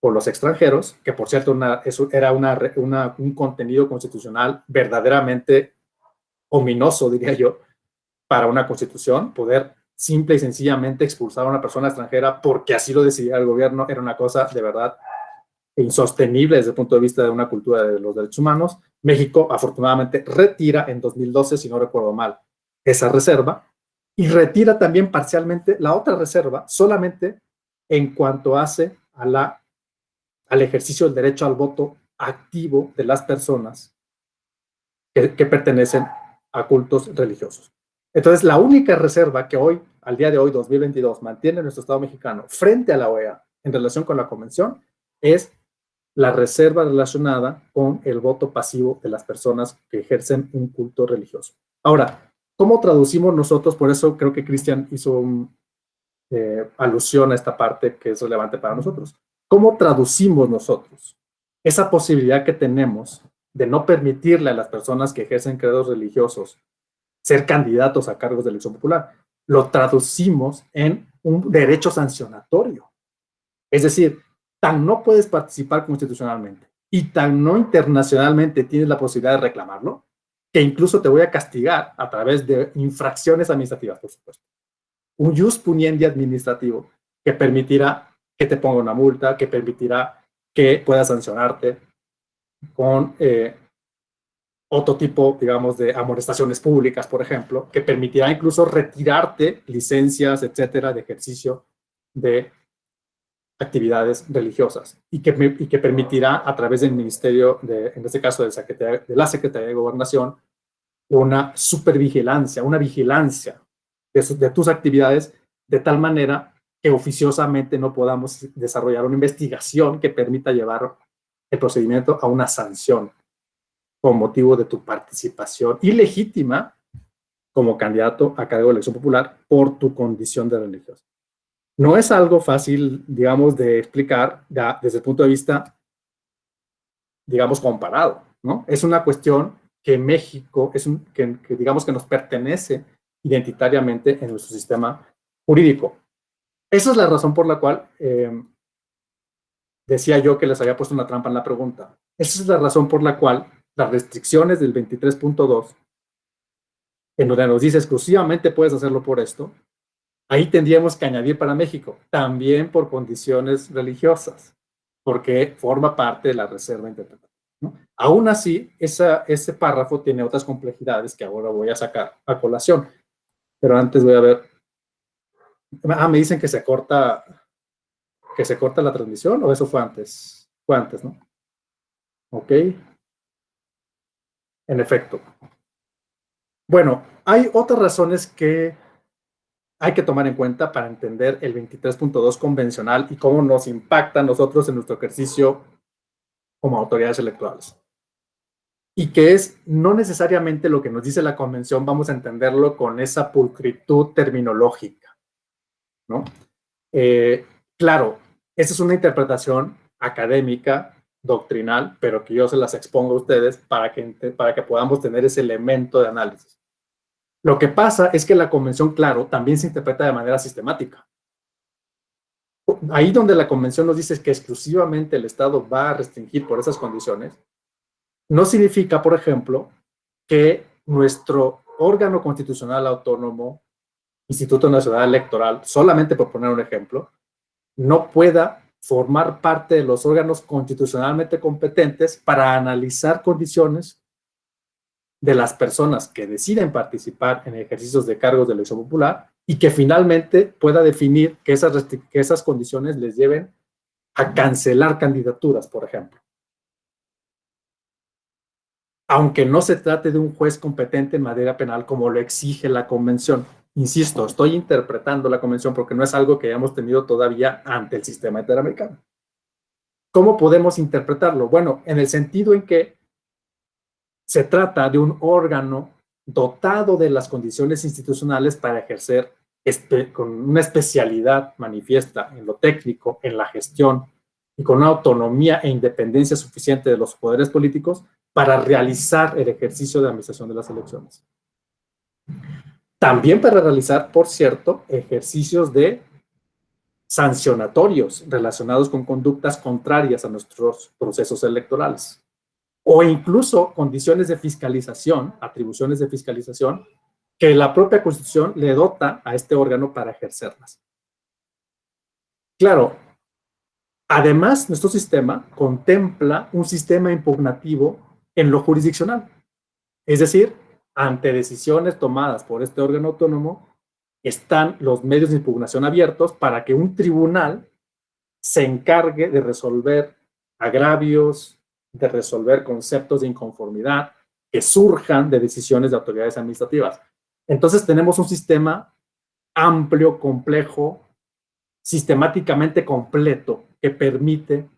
con los extranjeros, que por cierto era un contenido constitucional verdaderamente ominoso, diría yo, para una constitución. Poder simple y sencillamente expulsar a una persona extranjera porque así lo decidía el gobierno era una cosa de verdad insostenible desde el punto de vista de una cultura de los derechos humanos. México afortunadamente retira en 2012, si no recuerdo mal, esa reserva y retira también parcialmente la otra reserva solamente en cuanto hace al ejercicio del derecho al voto activo de las personas que pertenecen a cultos religiosos. Entonces, la única reserva que hoy, al día de hoy, 2022, mantiene nuestro Estado mexicano frente a la OEA en relación con la convención es la reserva relacionada con el voto pasivo de las personas que ejercen un culto religioso. Ahora, ¿cómo traducimos nosotros? Por eso creo que Cristian hizo alusión a esta parte que es relevante para nosotros. ¿Cómo traducimos nosotros esa posibilidad que tenemos de no permitirle a las personas que ejercen credos religiosos ser candidatos a cargos de elección popular? Lo traducimos en un derecho sancionatorio. Es decir, tan no puedes participar constitucionalmente y tan no internacionalmente tienes la posibilidad de reclamarlo, que incluso te voy a castigar a través de infracciones administrativas, por supuesto. Un jus puniendi administrativo que permitirá que te ponga una multa, que permitirá que puedas sancionarte con otro tipo, digamos, de amonestaciones públicas, por ejemplo, que permitirá incluso retirarte licencias, etcétera, de ejercicio de actividades religiosas y que permitirá a través del ministerio, en este caso de la Secretaría de Gobernación, una supervigilancia, una vigilancia de tus actividades de tal manera que oficiosamente no podamos desarrollar una investigación que permita llevar el procedimiento a una sanción con motivo de tu participación ilegítima como candidato a cargo de elección popular por tu condición de religioso. No es algo fácil, digamos, de explicar ya desde el punto de vista, digamos, comparado, ¿no? Es una cuestión que México, que digamos que nos pertenece identitariamente en nuestro sistema jurídico. Esa es la razón por la cual decía yo que les había puesto una trampa en la pregunta. Esa es la razón por la cual las restricciones del 23.2, en donde nos dice exclusivamente puedes hacerlo por esto, ahí tendríamos que añadir para México, también por condiciones religiosas, porque forma parte de la reserva interpretativa, ¿no? Aún así, ese párrafo tiene otras complejidades que ahora voy a sacar a colación. Pero antes voy a ver. Me dicen que se corta la transmisión, o eso fue antes. Fue antes, ¿no? Ok. En efecto. Bueno, hay otras razones que hay que tomar en cuenta para entender el 23.2 convencional y cómo nos impacta a nosotros en nuestro ejercicio como autoridades electorales. Y que es no necesariamente lo que nos dice la convención, vamos a entenderlo con esa pulcritud terminológica, ¿no? Claro, esa es una interpretación académica, doctrinal, pero que yo se las expongo a ustedes para que podamos tener ese elemento de análisis. Lo que pasa es que la convención, claro, también se interpreta de manera sistemática. Ahí donde la convención nos dice que exclusivamente el Estado va a restringir por esas condiciones, no significa, por ejemplo, que nuestro órgano constitucional autónomo, Instituto Nacional Electoral, solamente por poner un ejemplo, no pueda formar parte de los órganos constitucionalmente competentes para analizar condiciones de las personas que deciden participar en ejercicios de cargos de elección popular y que finalmente pueda definir que esas condiciones les lleven a cancelar candidaturas, por ejemplo. Aunque no se trate de un juez competente en materia penal como lo exige la convención. Insisto, estoy interpretando la convención porque no es algo que hayamos tenido todavía ante el sistema interamericano. ¿Cómo podemos interpretarlo? Bueno, en el sentido en que se trata de un órgano dotado de las condiciones institucionales para ejercer con una especialidad manifiesta en lo técnico, en la gestión y con una autonomía e independencia suficiente de los poderes políticos para realizar el ejercicio de administración de las elecciones. También para realizar, por cierto, ejercicios de sancionatorios relacionados con conductas contrarias a nuestros procesos electorales. O incluso condiciones de fiscalización, atribuciones de fiscalización, que la propia Constitución le dota a este órgano para ejercerlas. Claro, además, nuestro sistema contempla un sistema impugnativo en lo jurisdiccional. Es decir, ante decisiones tomadas por este órgano autónomo, están los medios de impugnación abiertos para que un tribunal se encargue de resolver agravios, de resolver conceptos de inconformidad que surjan de decisiones de autoridades administrativas. Entonces tenemos un sistema amplio, complejo, sistemáticamente completo, que permite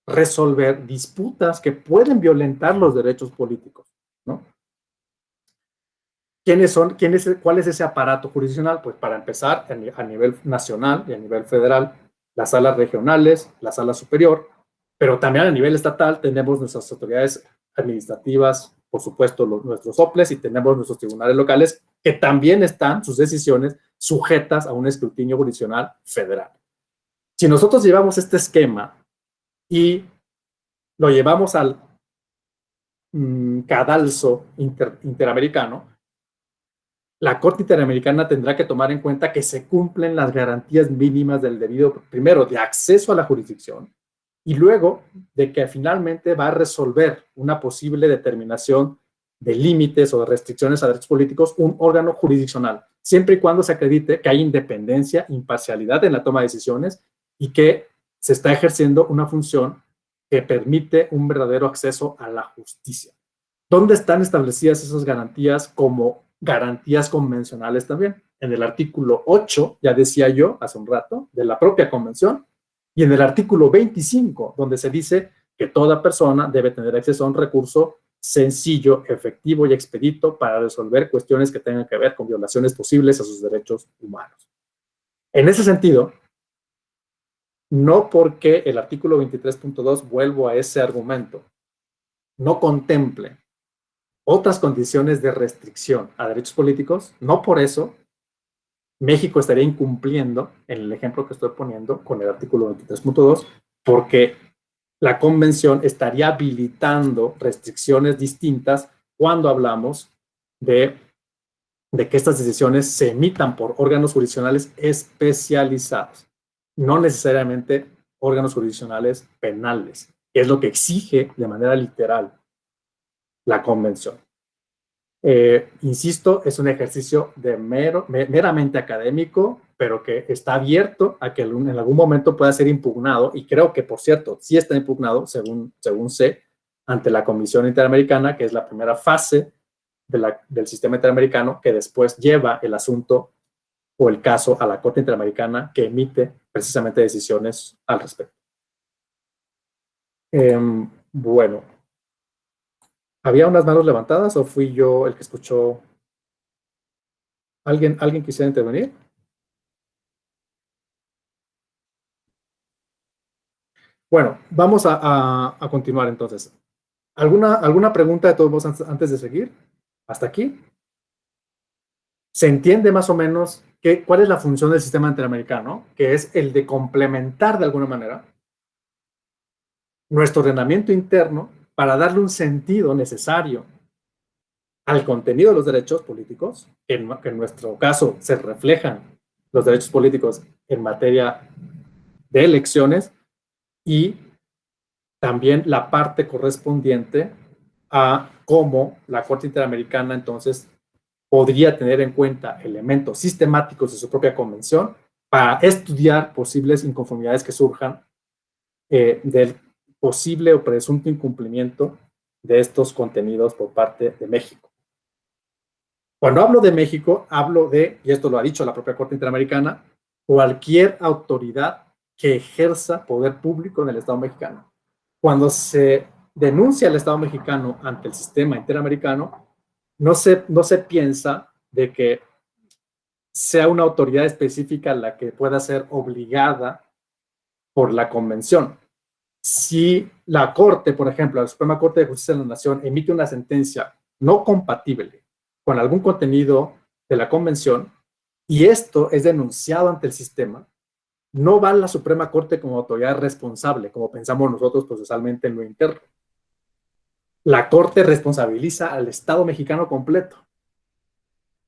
resolver disputas que pueden violentar los derechos políticos, ¿no? ¿Cuál es ese aparato jurisdiccional? Pues para empezar, a nivel nacional y a nivel federal, las salas regionales, la sala superior, pero también a nivel estatal tenemos nuestras autoridades administrativas, por supuesto nuestros OPLES, y tenemos nuestros tribunales locales, que también están sus decisiones sujetas a un escrutinio jurisdiccional federal. Si nosotros llevamos este esquema y lo llevamos al cadalso interamericano, la Corte Interamericana tendrá que tomar en cuenta que se cumplen las garantías mínimas del debido, primero, de acceso a la jurisdicción, y luego de que finalmente va a resolver una posible determinación de límites o de restricciones a derechos políticos un órgano jurisdiccional, siempre y cuando se acredite que hay independencia, imparcialidad en la toma de decisiones y que se está ejerciendo una función que permite un verdadero acceso a la justicia. ¿Dónde están establecidas esas garantías como garantías convencionales también? en el artículo 8, ya decía yo hace un rato, de la propia convención, y en el artículo 25, donde se dice que toda persona debe tener acceso a un recurso sencillo, efectivo y expedito para resolver cuestiones que tengan que ver con violaciones posibles a sus derechos humanos. En ese sentido, no porque el artículo 23.2, vuelvo a ese argumento, no contemple otras condiciones de restricción a derechos políticos, no por eso México estaría incumpliendo, en el ejemplo que estoy poniendo, con el artículo 23.2, porque la convención estaría habilitando restricciones distintas cuando hablamos de que estas decisiones se emitan por órganos jurisdiccionales especializados, no necesariamente órganos jurisdiccionales penales, que es lo que exige de manera literal la convención. Insisto, es un ejercicio de meramente académico, pero que está abierto a que en algún momento pueda ser impugnado, y creo que, por cierto, sí está impugnado, según sé, ante la Comisión Interamericana, que es la primera fase del sistema interamericano, que después lleva el asunto o el caso a la Corte Interamericana, que emite precisamente decisiones al respecto. Bueno, ¿había unas manos levantadas o fui yo el que escuchó? ¿Alguien quisiera intervenir? Bueno, vamos a continuar entonces. ¿Alguna pregunta de todos modos antes de seguir? ¿Hasta aquí? ¿Se entiende más o menos cuál es la función del sistema interamericano? Que es el de complementar de alguna manera nuestro ordenamiento interno para darle un sentido necesario al contenido de los derechos políticos, que en nuestro caso se reflejan los derechos políticos en materia de elecciones, y también la parte correspondiente a cómo la Corte Interamericana entonces podría tener en cuenta elementos sistemáticos de su propia convención para estudiar posibles inconformidades que surjan del posible o presunto incumplimiento de estos contenidos por parte de México. Cuando hablo de México, hablo de, y esto lo ha dicho la propia Corte Interamericana, cualquier autoridad que ejerza poder público en el Estado mexicano. Cuando se denuncia al Estado mexicano ante el sistema interamericano, no se piensa de que sea una autoridad específica la que pueda ser obligada por la convención. Si la Corte, por ejemplo, la Suprema Corte de Justicia de la Nación, emite una sentencia no compatible con algún contenido de la convención, y esto es denunciado ante el sistema, no va a la Suprema Corte como autoridad responsable, como pensamos nosotros procesalmente en lo interno. La Corte responsabiliza al Estado mexicano completo.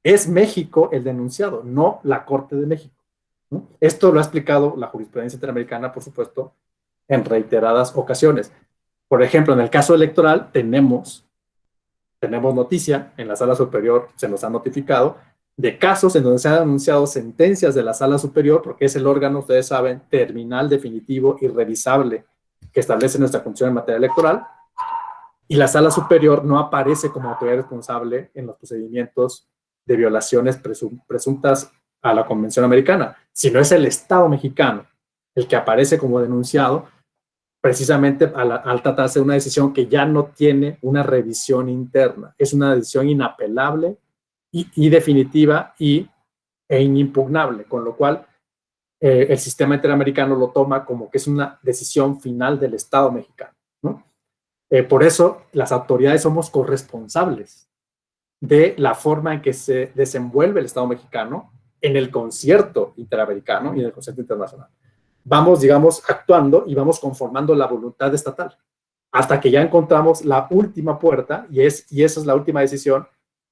Es México el denunciado, no la Corte de México, ¿no? Esto lo ha explicado la jurisprudencia interamericana, por supuesto, en reiteradas ocasiones. Por ejemplo, en el caso electoral tenemos noticia, en la Sala Superior se nos ha notificado, de casos en donde se han anunciado sentencias de la Sala Superior, porque es el órgano, ustedes saben, terminal, definitivo y revisable que establece nuestra función en materia electoral, y la Sala Superior no aparece como autoridad responsable en los procedimientos de violaciones presuntas a la Convención Americana, sino es el Estado mexicano el que aparece como denunciado, precisamente al tratarse de una decisión que ya no tiene una revisión interna. Es una decisión inapelable y definitiva e inimpugnable, con lo cual el sistema interamericano lo toma como que es una decisión final del Estado mexicano, ¿no? Por eso las autoridades somos corresponsables de la forma en que se desenvuelve el Estado mexicano en el concierto interamericano y en el concierto internacional. Vamos, digamos, actuando y vamos conformando la voluntad estatal hasta que ya encontramos la última puerta, y esa es la última decisión,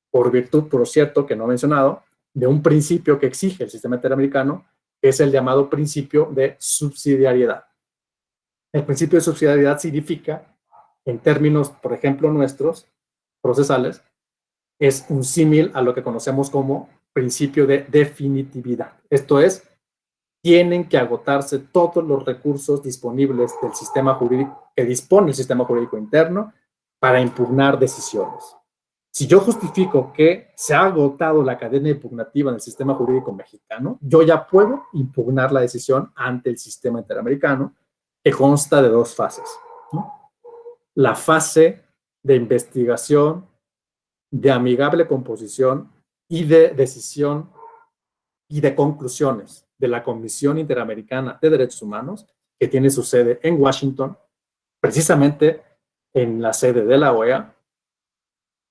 por virtud, por cierto, que no he mencionado, de un principio que exige el sistema interamericano, que es el llamado principio de subsidiariedad. El principio de subsidiariedad significa, en términos, por ejemplo, nuestros, procesales, es un símil a lo que conocemos como principio de definitividad. Esto es, tienen que agotarse todos los recursos disponibles del sistema jurídico, que dispone el sistema jurídico interno, para impugnar decisiones. Si yo justifico que se ha agotado la cadena impugnativa en el sistema jurídico mexicano, yo ya puedo impugnar la decisión ante el sistema interamericano, que consta de dos fases, ¿no? La fase de investigación, de amigable composición y de decisión y de conclusiones de la Comisión Interamericana de Derechos Humanos, que tiene su sede en Washington, precisamente en la sede de la OEA,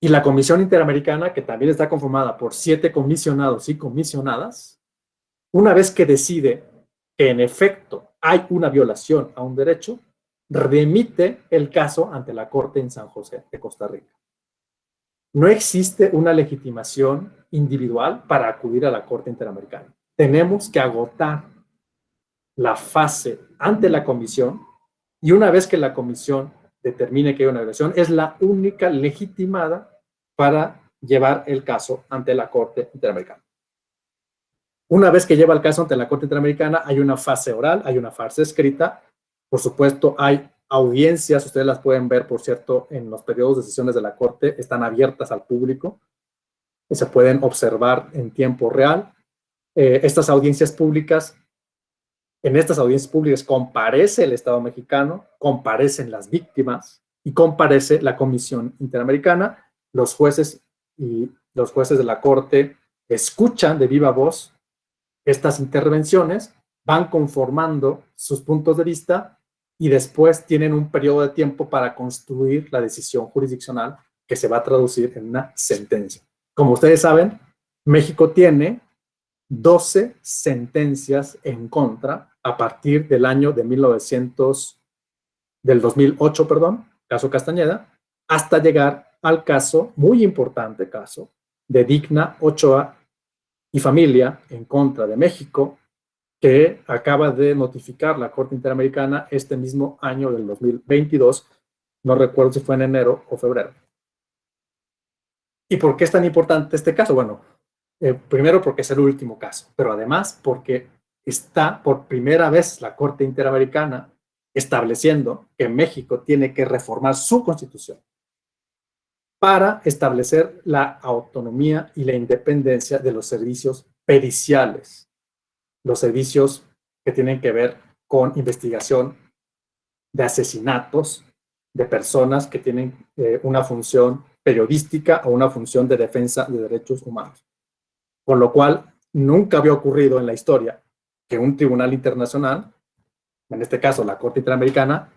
y la Comisión Interamericana, que también está conformada por 7 comisionados y comisionadas. Una vez que decide que en efecto hay una violación a un derecho, remite el caso ante la Corte en San José de Costa Rica. No existe una legitimación individual para acudir a la Corte Interamericana. Tenemos que agotar la fase ante la comisión, y una vez que la comisión determine que hay una violación, es la única legitimada para llevar el caso ante la Corte Interamericana. Una vez que lleva el caso ante la Corte Interamericana, hay una fase oral, hay una fase escrita. Por supuesto, hay audiencias, ustedes las pueden ver, por cierto, en los periodos de sesiones de la Corte, están abiertas al público, y se pueden observar en tiempo real. Estas audiencias públicas, en estas audiencias públicas comparece el Estado mexicano, comparecen las víctimas y comparece la Comisión Interamericana. Los jueces y los jueces de la Corte escuchan de viva voz estas intervenciones, van conformando sus puntos de vista y después tienen un periodo de tiempo para construir la decisión jurisdiccional que se va a traducir en una sentencia. Como ustedes saben, México tiene 12 sentencias en contra a partir del año de del 2008, caso Castañeda, hasta llegar al caso, muy importante caso, de Digna Ochoa y familia en contra de México, que acaba de notificar la Corte Interamericana este mismo año del 2022, no recuerdo si fue en enero o febrero. ¿Y por qué es tan importante este caso? Bueno, primero porque es el último caso, pero además porque está por primera vez la Corte Interamericana estableciendo que México tiene que reformar su constitución para establecer la autonomía y la independencia de los servicios periciales, los servicios que tienen que ver con investigación de asesinatos de personas que tienen una función periodística o una función de defensa de derechos humanos. Con lo cual, nunca había ocurrido en la historia que un tribunal internacional, en este caso la Corte Interamericana,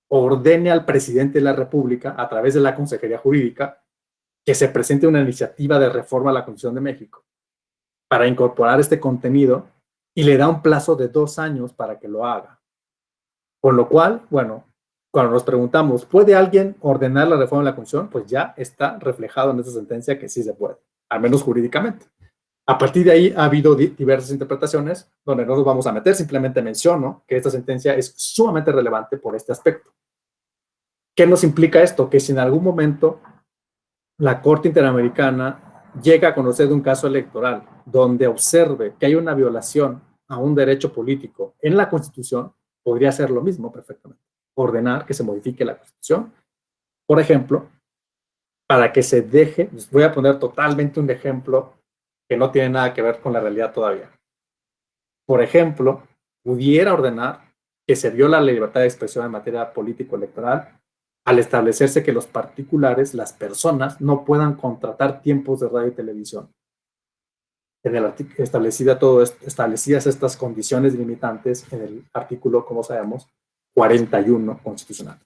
ordene al presidente de la República, a través de la Consejería Jurídica, que se presente una iniciativa de reforma a la Constitución de México para incorporar este contenido, y le da un plazo de 2 años para que lo haga. Con lo cual, bueno, cuando nos preguntamos, ¿puede alguien ordenar la reforma de la Constitución? Pues ya está reflejado en esta sentencia que sí se puede, al menos jurídicamente. A partir de ahí ha habido diversas interpretaciones donde no nos vamos a meter, simplemente menciono que esta sentencia es sumamente relevante por este aspecto. ¿Qué nos implica esto? Que si en algún momento la Corte Interamericana llega a conocer de un caso electoral donde observe que hay una violación a un derecho político en la Constitución, podría hacer lo mismo perfectamente. Ordenar que se modifique la Constitución, por ejemplo, para que se deje, les voy a poner totalmente un ejemplo que no tiene nada que ver con la realidad todavía. Por ejemplo, pudiera ordenar que se viola la libertad de expresión en materia político-electoral al establecerse que los particulares, las personas, no puedan contratar tiempos de radio y televisión. En el establecidas estas condiciones limitantes en el artículo, como sabemos, 41 constitucional.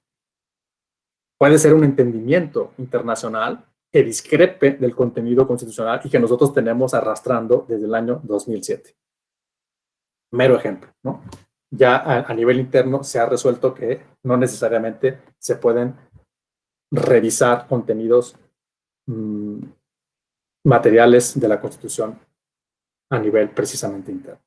Puede ser un entendimiento internacional que discrepe del contenido constitucional y que nosotros tenemos arrastrando desde el año 2007. Mero ejemplo, ¿no? Ya a nivel interno se ha resuelto que no necesariamente se pueden revisar contenidos materiales de la Constitución a nivel precisamente interno.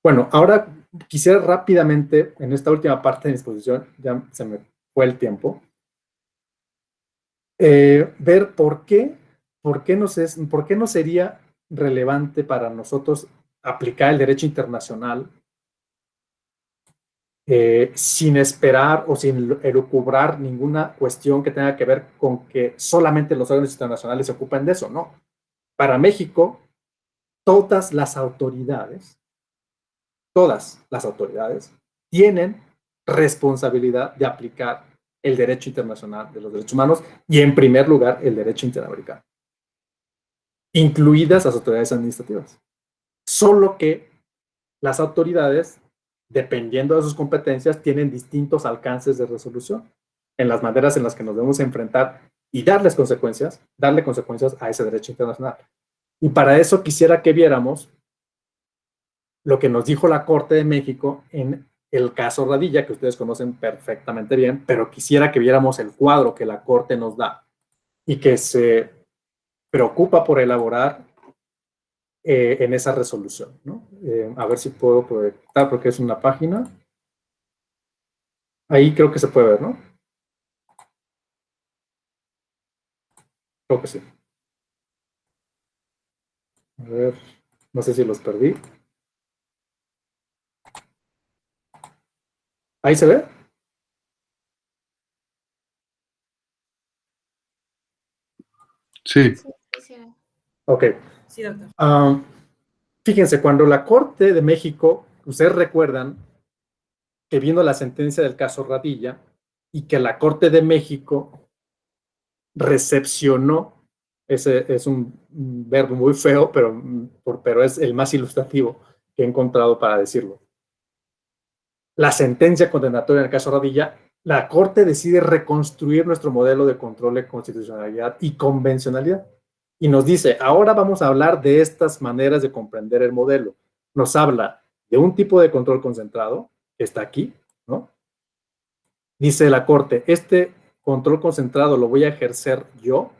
Bueno, ahora quisiera rápidamente, en esta última parte de mi exposición, ya se me fue el tiempo, ver por qué no sería relevante para nosotros aplicar el derecho internacional sin esperar o sin elucubrar ninguna cuestión que tenga que ver con que solamente los órganos internacionales se ocupen de eso, no. Para México, todas las autoridades tienen responsabilidad de aplicar el derecho internacional de los derechos humanos y, en primer lugar, el derecho interamericano, incluidas las autoridades administrativas. Solo que las autoridades, dependiendo de sus competencias, tienen distintos alcances de resolución en las maneras en las que nos debemos enfrentar y darle consecuencias a ese derecho internacional. Y para eso quisiera que viéramos lo que nos dijo la Corte de México en el caso Radilla, que ustedes conocen perfectamente bien, pero quisiera que viéramos el cuadro que la Corte nos da y que se preocupa por elaborar en esa resolución, ¿no? A ver si puedo proyectar, porque es una página. Ahí creo que se puede ver, ¿no? Creo que sí. A ver, no sé si los perdí. ¿Ahí se ve? Sí. Ok. Sí, doctor. Fíjense, cuando la Corte de México, ustedes recuerdan que vino la sentencia del caso Radilla y que la Corte de México recepcionó, ese es un verbo muy feo, pero es el más ilustrativo que he encontrado para decirlo. La sentencia condenatoria en el caso Radilla, la Corte decide reconstruir nuestro modelo de control de constitucionalidad y convencionalidad. Y nos dice, ahora vamos a hablar de estas maneras de comprender el modelo. Nos habla de un tipo de control concentrado, que está aquí, ¿no? Dice la Corte, este control concentrado lo voy a ejercer yo.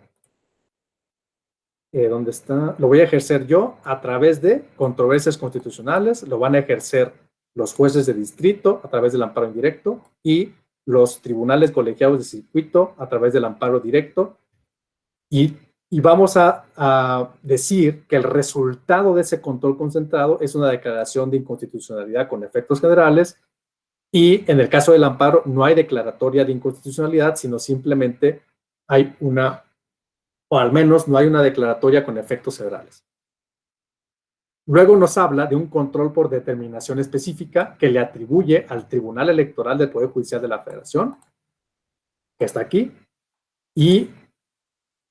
¿Dónde está? Lo voy a ejercer yo a través de controversias constitucionales, lo van a ejercer los jueces de distrito a través del amparo indirecto y los tribunales colegiados de circuito a través del amparo directo. Y vamos a decir que el resultado de ese control concentrado es una declaración de inconstitucionalidad con efectos generales, y en el caso del amparo no hay declaratoria de inconstitucionalidad, sino simplemente hay una, o al menos no hay una declaratoria con efectos federales. Luego nos habla de un control por determinación específica que le atribuye al Tribunal Electoral del Poder Judicial de la Federación, que está aquí, y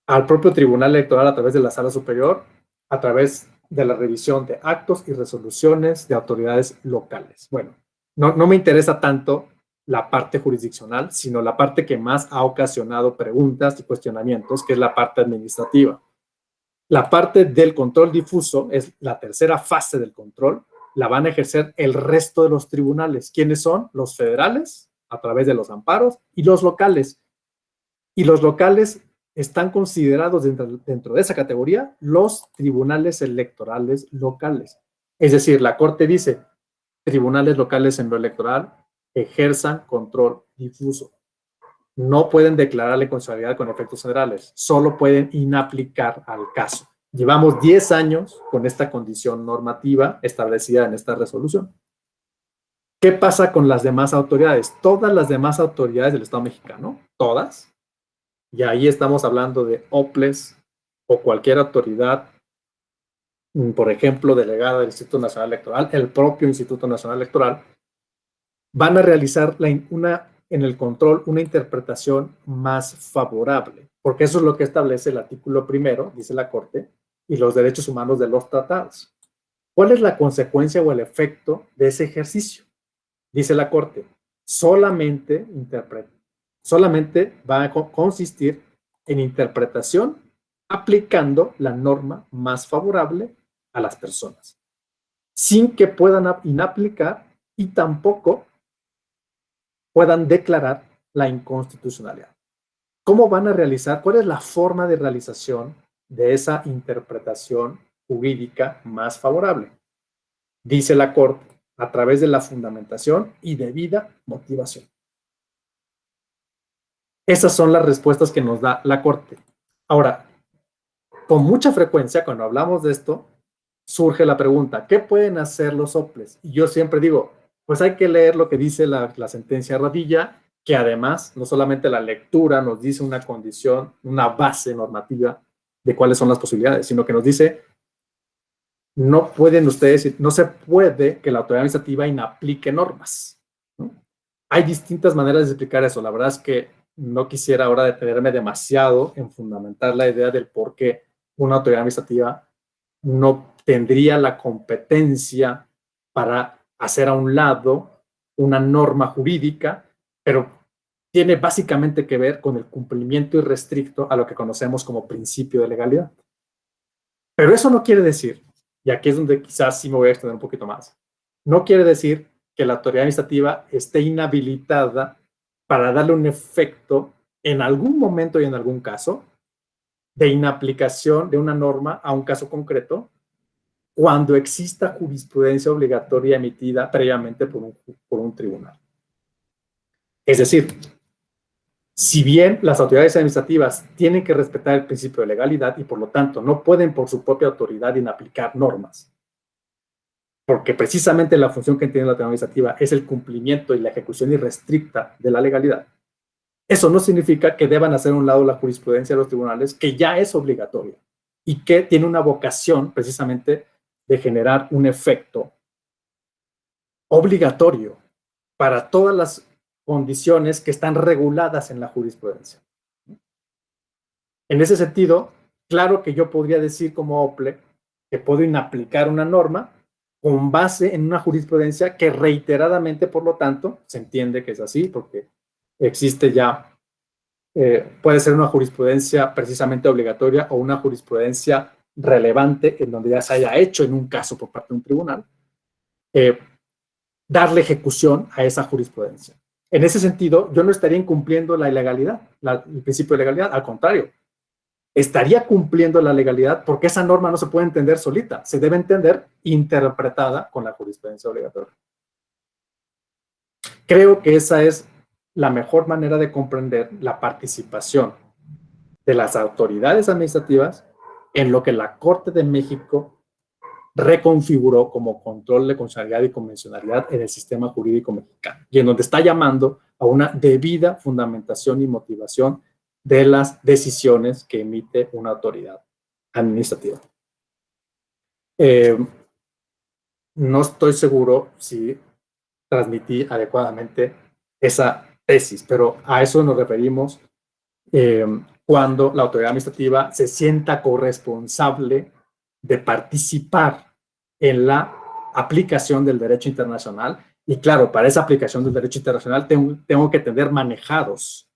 al propio Tribunal Electoral a través de la Sala Superior, a través de la revisión de actos y resoluciones de autoridades locales. Bueno, no me interesa tanto la parte jurisdiccional, sino la parte que más ha ocasionado preguntas y cuestionamientos, que es la parte administrativa. La parte del control difuso es la tercera fase del control, la van a ejercer el resto de los tribunales. ¿Quiénes son? Los federales, a través de los amparos, y los locales. Y los locales están considerados dentro de esa categoría los tribunales electorales locales. Es decir, la Corte dice, tribunales locales en lo electoral ejerzan control difuso. No pueden declarar la inconstitucionalidad con efectos federales, solo pueden inaplicar al caso. Llevamos 10 años con esta condición normativa establecida en esta resolución. ¿Qué pasa con las demás autoridades? Todas las demás autoridades del Estado mexicano, todas, y ahí estamos hablando de OPLES o cualquier autoridad, por ejemplo, delegada del Instituto Nacional Electoral, el propio Instituto Nacional Electoral, van a realizar en el control una interpretación más favorable, porque eso es lo que establece el artículo primero, dice la Corte, y los derechos humanos de los tratados. ¿Cuál es la consecuencia o el efecto de ese ejercicio? Dice la Corte, solamente va a consistir en interpretación aplicando la norma más favorable a las personas, sin que puedan inaplicar y tampoco puedan declarar la inconstitucionalidad. ¿Cómo van a realizar? ¿Cuál es la forma de realización de esa interpretación jurídica más favorable? Dice la Corte, a través de la fundamentación y debida motivación. Esas son las respuestas que nos da la Corte. Ahora, con mucha frecuencia, cuando hablamos de esto, surge la pregunta, ¿qué pueden hacer los OPLES? Y yo siempre digo, pues hay que leer lo que dice la sentencia Radilla, que además no solamente la lectura nos dice una condición, una base normativa de cuáles son las posibilidades, sino que nos dice, no pueden ustedes, no se puede que la autoridad administrativa inaplique normas, ¿no? Hay distintas maneras de explicar eso. La verdad es que no quisiera ahora detenerme demasiado en fundamentar la idea del por qué una autoridad administrativa no tendría la competencia para hacer a un lado una norma jurídica, pero tiene básicamente que ver con el cumplimiento irrestricto a lo que conocemos como principio de legalidad. Pero eso no quiere decir, y aquí es donde quizás sí me voy a extender un poquito más, no quiere decir que la autoridad administrativa esté inhabilitada para darle un efecto en algún momento y en algún caso de inaplicación de una norma a un caso concreto cuando exista jurisprudencia obligatoria emitida previamente por un tribunal. Es decir, si bien las autoridades administrativas tienen que respetar el principio de legalidad y por lo tanto no pueden por su propia autoridad inaplicar normas, porque precisamente la función que tiene la autoridad administrativa es el cumplimiento y la ejecución irrestricta de la legalidad, eso no significa que deban hacer a un lado la jurisprudencia de los tribunales, que ya es obligatoria y que tiene una vocación precisamente de generar un efecto obligatorio para todas las condiciones que están reguladas en la jurisprudencia. En ese sentido, claro que yo podría decir como OPLE que puedo inaplicar una norma con base en una jurisprudencia que reiteradamente, por lo tanto, se entiende que es así, porque existe ya, puede ser una jurisprudencia precisamente obligatoria o una jurisprudencia relevante en donde ya se haya hecho en un caso por parte de un tribunal, darle ejecución a esa jurisprudencia. En ese sentido, yo no estaría incumpliendo la ilegalidad, el principio de legalidad, al contrario, estaría cumpliendo la legalidad porque esa norma no se puede entender solita, se debe entender interpretada con la jurisprudencia obligatoria. Creo que esa es la mejor manera de comprender la participación de las autoridades administrativas en lo que la Corte de México reconfiguró como control de constitucionalidad y convencionalidad en el sistema jurídico mexicano, y en donde está llamando a una debida fundamentación y motivación de las decisiones que emite una autoridad administrativa. No estoy seguro si transmití adecuadamente esa tesis, pero a eso nos referimos cuando la autoridad administrativa se sienta corresponsable de participar en la aplicación del derecho internacional. Y claro, para esa aplicación del derecho internacional tengo que tener manejados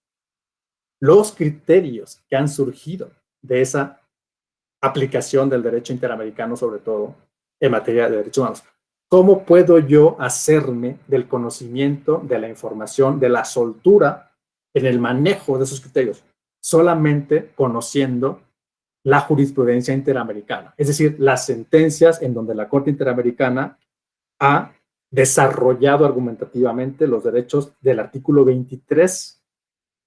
los criterios que han surgido de esa aplicación del derecho interamericano, sobre todo en materia de derechos humanos. ¿Cómo puedo yo hacerme del conocimiento, de la información, de la soltura en el manejo de esos criterios? Solamente conociendo la jurisprudencia interamericana, es decir, las sentencias en donde la Corte Interamericana ha desarrollado argumentativamente los derechos del artículo 23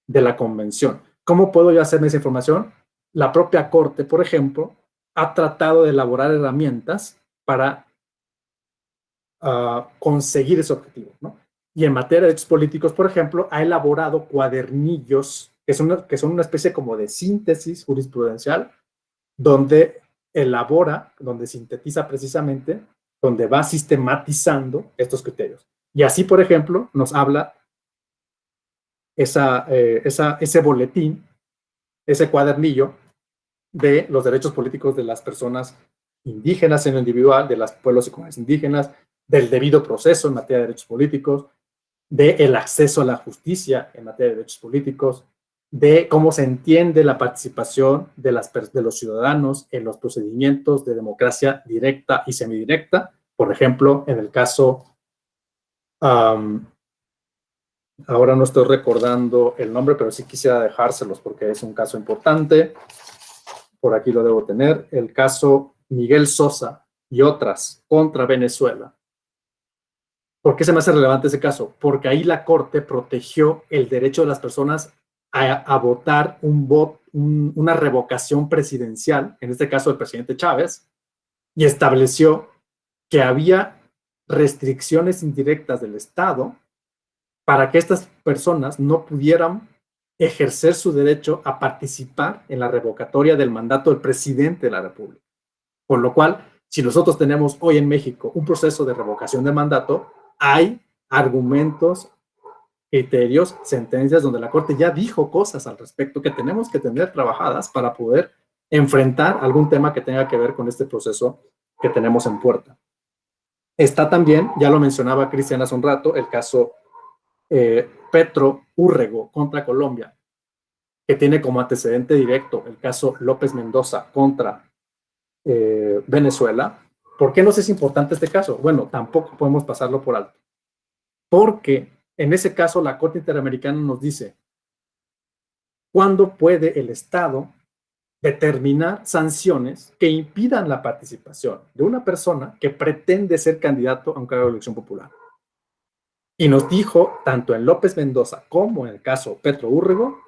de la Convención. ¿Cómo puedo yo hacerme esa información? La propia Corte, por ejemplo, ha tratado de elaborar herramientas para conseguir ese objetivo, ¿no? Y en materia de derechos políticos, por ejemplo, ha elaborado cuadernillos que son una especie como de síntesis jurisprudencial, donde elabora, donde sintetiza precisamente, donde va sistematizando estos criterios. Y así, por ejemplo, nos habla ese boletín, ese cuadernillo de los derechos políticos de las personas indígenas en lo individual, de los pueblos y comunidades indígenas, del debido proceso en materia de derechos políticos, del acceso a la justicia en materia de derechos políticos, de cómo se entiende la participación de los ciudadanos en los procedimientos de democracia directa y semidirecta. Por ejemplo, en el caso, ahora no estoy recordando el nombre, pero sí quisiera dejárselos porque es un caso importante. Por aquí lo debo tener. El caso Miguel Sosa y otras contra Venezuela. ¿Por qué se me hace relevante ese caso? Porque ahí la Corte protegió el derecho de las personas a votar una revocación presidencial, en este caso del presidente Chávez, y estableció que había restricciones indirectas del Estado para que estas personas no pudieran ejercer su derecho a participar en la revocatoria del mandato del presidente de la República. Por lo cual, si nosotros tenemos hoy en México un proceso de revocación de mandato, hay argumentos, criterios, sentencias donde la Corte ya dijo cosas al respecto que tenemos que tener trabajadas para poder enfrentar algún tema que tenga que ver con este proceso que tenemos en puerta. Está también, ya lo mencionaba Cristian hace un rato, el caso Petro Úrrego contra Colombia, que tiene como antecedente directo el caso López Mendoza contra Venezuela. ¿Por qué nos es importante este caso? Bueno, tampoco podemos pasarlo por alto, porque en ese caso la Corte Interamericana nos dice cuándo puede el Estado determinar sanciones que impidan la participación de una persona que pretende ser candidato a un cargo de elección popular. Y nos dijo, tanto en López Mendoza como en el caso Petro Úrrego,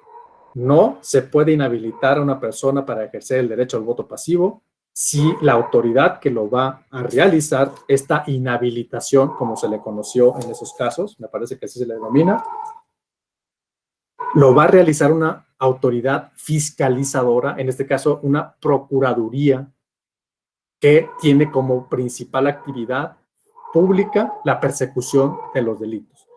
no se puede inhabilitar a una persona para ejercer el derecho al voto pasivo si la autoridad que lo va a realizar, esta inhabilitación, como se le conoció en esos casos, me parece que así se le denomina, lo va a realizar una autoridad fiscalizadora, en este caso una procuraduría, que tiene como principal actividad pública la persecución de los delitos.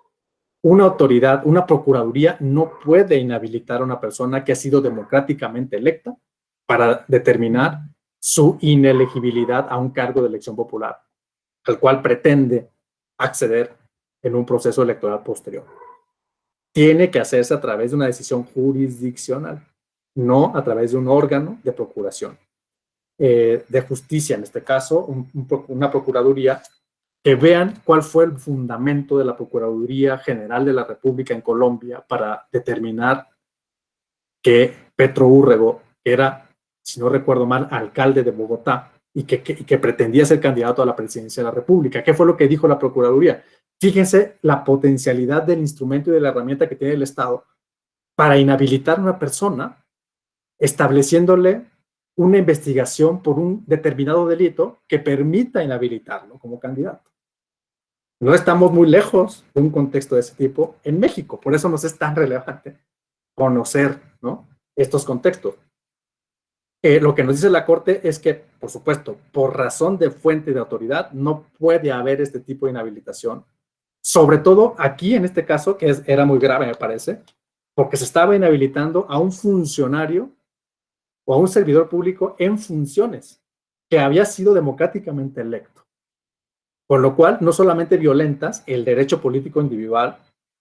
Una autoridad, una procuraduría no puede inhabilitar a una persona que ha sido democráticamente electa para determinar su inelegibilidad a un cargo de elección popular, al cual pretende acceder en un proceso electoral posterior. Tiene que hacerse a través de una decisión jurisdiccional, no a través de un órgano de procuración. De justicia, en este caso, una procuraduría, que vean cuál fue el fundamento de la Procuraduría General de la República en Colombia para determinar que Petro Úrrego era, si no recuerdo mal, alcalde de Bogotá y que pretendía ser candidato a la presidencia de la República. ¿Qué fue lo que dijo la Procuraduría? Fíjense la potencialidad del instrumento y de la herramienta que tiene el Estado para inhabilitar a una persona, estableciéndole una investigación por un determinado delito que permita inhabilitarlo como candidato. No estamos muy lejos de un contexto de ese tipo en México, por eso nos es tan relevante conocer, ¿no?, estos contextos. Lo que nos dice la Corte es que, por supuesto, por razón de fuente de autoridad, no puede haber este tipo de inhabilitación, sobre todo aquí en este caso, que era muy grave, me parece, porque se estaba inhabilitando a un funcionario o a un servidor público en funciones que había sido democráticamente electo. Con lo cual, no solamente violentas el derecho político individual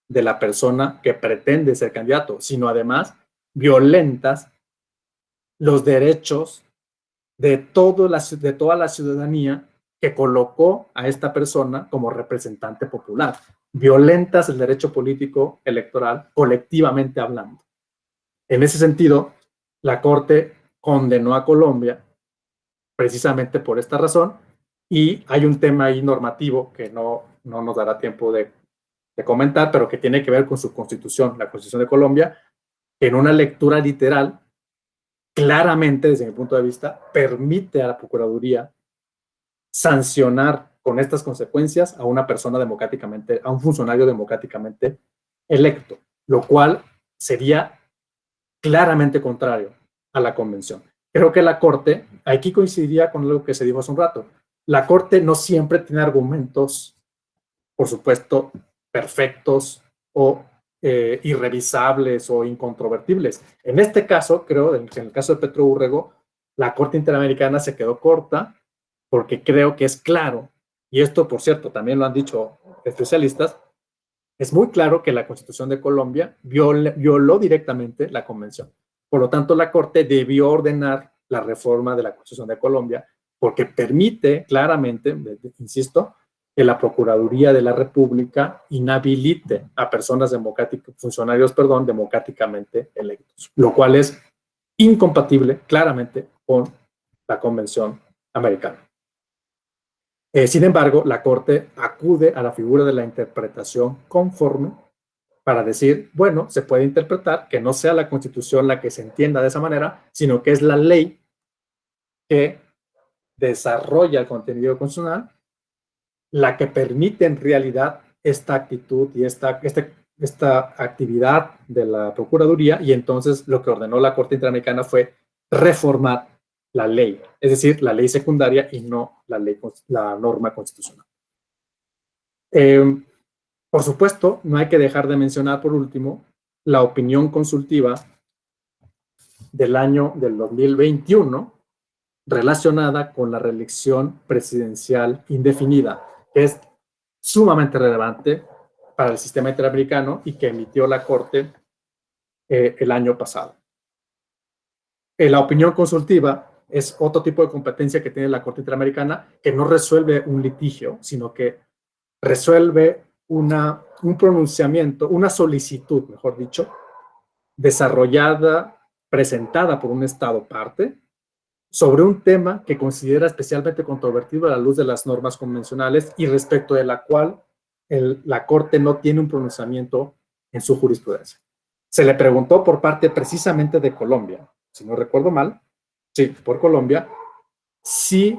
de la persona que pretende ser candidato, sino además violentas los derechos de toda la ciudadanía que colocó a esta persona como representante popular. Violentas el derecho político electoral, colectivamente hablando. En ese sentido, la Corte condenó a Colombia precisamente por esta razón, y hay un tema ahí normativo que no nos dará tiempo de comentar, pero que tiene que ver con su constitución, la Constitución de Colombia, en una lectura literal, claramente, desde mi punto de vista, permite a la Procuraduría sancionar con estas consecuencias a una persona democráticamente, a un funcionario democráticamente electo, lo cual sería claramente contrario a la Convención. Creo que la Corte, aquí coincidiría con lo que se dijo hace un rato, la Corte no siempre tiene argumentos, por supuesto, perfectos o irrevisables o incontrovertibles. En este caso, creo, en el caso de Petro Úrrego, la Corte Interamericana se quedó corta porque creo que es claro, y esto, por cierto, también lo han dicho especialistas, es muy claro que la Constitución de Colombia violó directamente la Convención. Por lo tanto, la Corte debió ordenar la reforma de la Constitución de Colombia porque permite claramente, insisto, que la Procuraduría de la República inhabilite a personas funcionarios democráticamente electos, lo cual es incompatible claramente con la Convención Americana. Sin embargo, la Corte acude a la figura de la interpretación conforme para decir, bueno, se puede interpretar que no sea la Constitución la que se entienda de esa manera, sino que es la ley que desarrolla el contenido constitucional la que permite en realidad esta actitud y esta actividad de la Procuraduría, y entonces lo que ordenó la Corte Interamericana fue reformar la ley, es decir, la ley secundaria y no la norma constitucional. Por supuesto, no hay que dejar de mencionar, por último, la opinión consultiva del 2021 relacionada con la reelección presidencial indefinida, que es sumamente relevante para el sistema interamericano y que emitió la Corte el año pasado. La opinión consultiva es otro tipo de competencia que tiene la Corte Interamericana, que no resuelve un litigio, sino que resuelve un pronunciamiento, una solicitud, mejor dicho, desarrollada, presentada por un Estado parte, sobre un tema que considera especialmente controvertido a la luz de las normas convencionales y respecto de la cual la Corte no tiene un pronunciamiento en su jurisprudencia. Se le preguntó por parte precisamente de Colombia, si no recuerdo mal, sí, por Colombia, si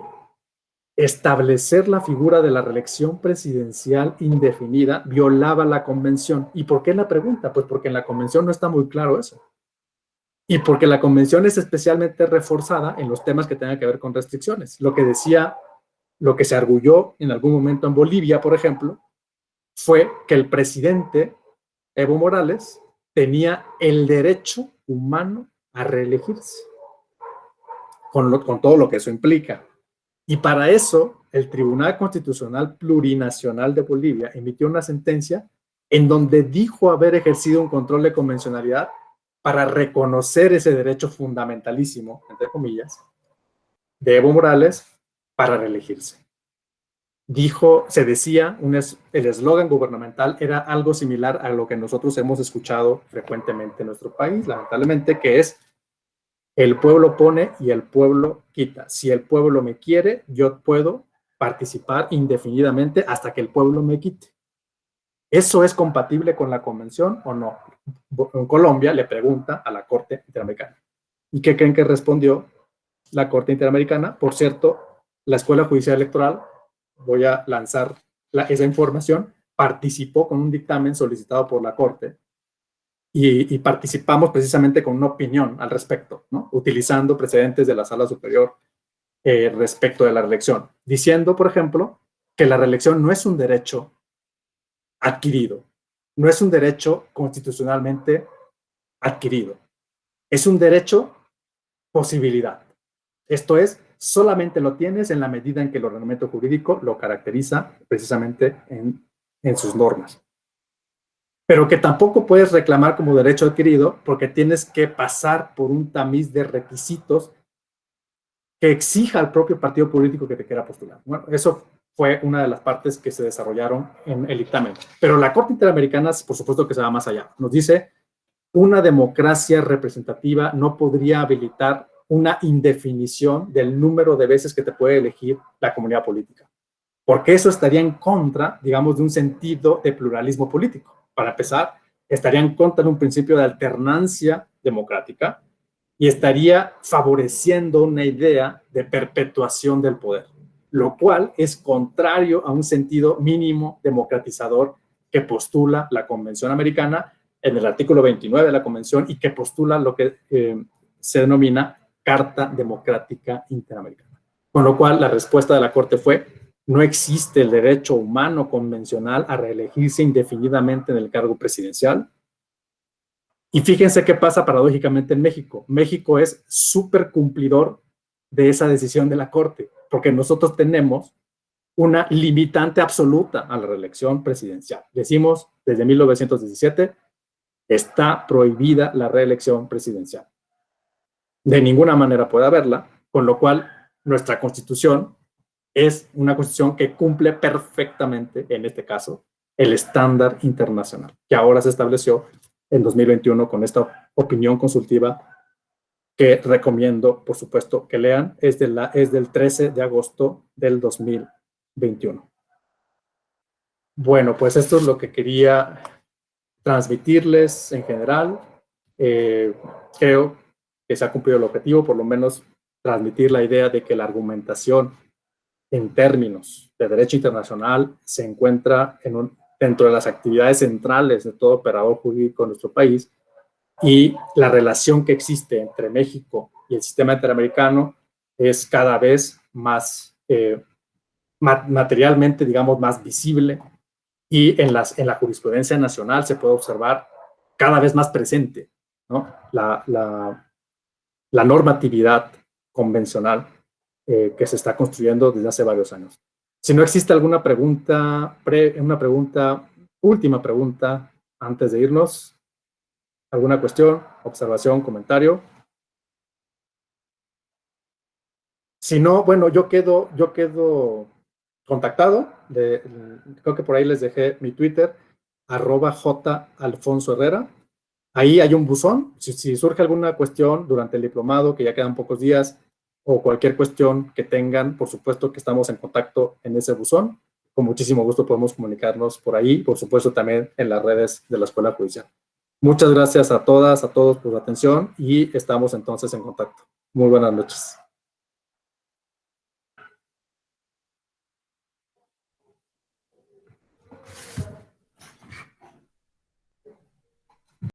establecer la figura de la reelección presidencial indefinida violaba la convención. ¿Y por qué la pregunta? Pues porque en la convención no está muy claro eso. Y porque la convención es especialmente reforzada en los temas que tengan que ver con restricciones. Lo que se arguyó en algún momento en Bolivia, por ejemplo, fue que el presidente Evo Morales tenía el derecho humano a reelegirse, con todo lo que eso implica. Y para eso, el Tribunal Constitucional Plurinacional de Bolivia emitió una sentencia en donde dijo haber ejercido un control de convencionalidad para reconocer ese derecho fundamentalísimo, entre comillas, de Evo Morales para reelegirse. Se decía, el eslogan gubernamental era algo similar a lo que nosotros hemos escuchado frecuentemente en nuestro país, lamentablemente, que es: el pueblo pone y el pueblo quita. Si el pueblo me quiere, yo puedo participar indefinidamente hasta que el pueblo me quite. ¿Eso es compatible con la convención o no? En Colombia le pregunta a la Corte Interamericana. ¿Y qué creen que respondió la Corte Interamericana? Por cierto, la Escuela Judicial Electoral, voy a lanzar esa información, participó con un dictamen solicitado por la Corte y participamos precisamente con una opinión al respecto, ¿no? Utilizando precedentes de la Sala Superior respecto de la reelección, diciendo, por ejemplo, que la reelección no es un derecho adquirido, no es un derecho constitucionalmente adquirido, es un derecho posibilidad. Esto es, solamente lo tienes en la medida en que el ordenamiento jurídico lo caracteriza precisamente en sus normas. Pero que tampoco puedes reclamar como derecho adquirido porque tienes que pasar por un tamiz de requisitos que exija al propio partido político que te quiera postular. Bueno, eso fue una de las partes que se desarrollaron en el dictamen. Pero la Corte Interamericana, por supuesto que se va más allá. Nos dice, una democracia representativa no podría habilitar una indefinición del número de veces que te puede elegir la comunidad política, porque eso estaría en contra, digamos, de un sentido de pluralismo político. Para empezar, estaría en contra de un principio de alternancia democrática y estaría favoreciendo una idea de perpetuación del poder, lo cual es contrario a un sentido mínimo democratizador que postula la Convención Americana en el artículo 29 de la Convención y que postula lo que se denomina Carta Democrática Interamericana. Con lo cual, la respuesta de la Corte fue: no existe el derecho humano convencional a reelegirse indefinidamente en el cargo presidencial. Y fíjense qué pasa paradójicamente en México. México es súper cumplidor de esa decisión de la Corte, porque nosotros tenemos una limitante absoluta a la reelección presidencial. Decimos, desde 1917, está prohibida la reelección presidencial. De ninguna manera puede haberla, con lo cual nuestra Constitución es una Constitución que cumple perfectamente, en este caso, el estándar internacional, que ahora se estableció en 2021 con esta opinión consultiva que recomiendo, por supuesto, que lean. Es del 13 de agosto del 2021. Bueno, pues esto es lo que quería transmitirles en general. Creo que se ha cumplido el objetivo, por lo menos transmitir la idea de que la argumentación en términos de derecho internacional se encuentra dentro de las actividades centrales de todo operador jurídico en nuestro país, y la relación que existe entre México y el sistema interamericano es cada vez más materialmente, digamos, más visible, y en la jurisprudencia nacional se puede observar cada vez más presente, ¿no? La normatividad convencional que se está construyendo desde hace varios años. Si no existe alguna pregunta, última pregunta antes de irnos, ¿alguna cuestión, observación, comentario? Si no, bueno, yo quedo contactado. Creo que por ahí les dejé mi Twitter, @jalfonsoherrera. Ahí hay un buzón. Si surge alguna cuestión durante el diplomado, que ya quedan pocos días, o cualquier cuestión que tengan, por supuesto que estamos en contacto en ese buzón. Con muchísimo gusto podemos comunicarnos por ahí, por supuesto también en las redes de la Escuela Judicial. Muchas gracias a todas, a todos por su atención, y estamos entonces en contacto. Muy buenas noches.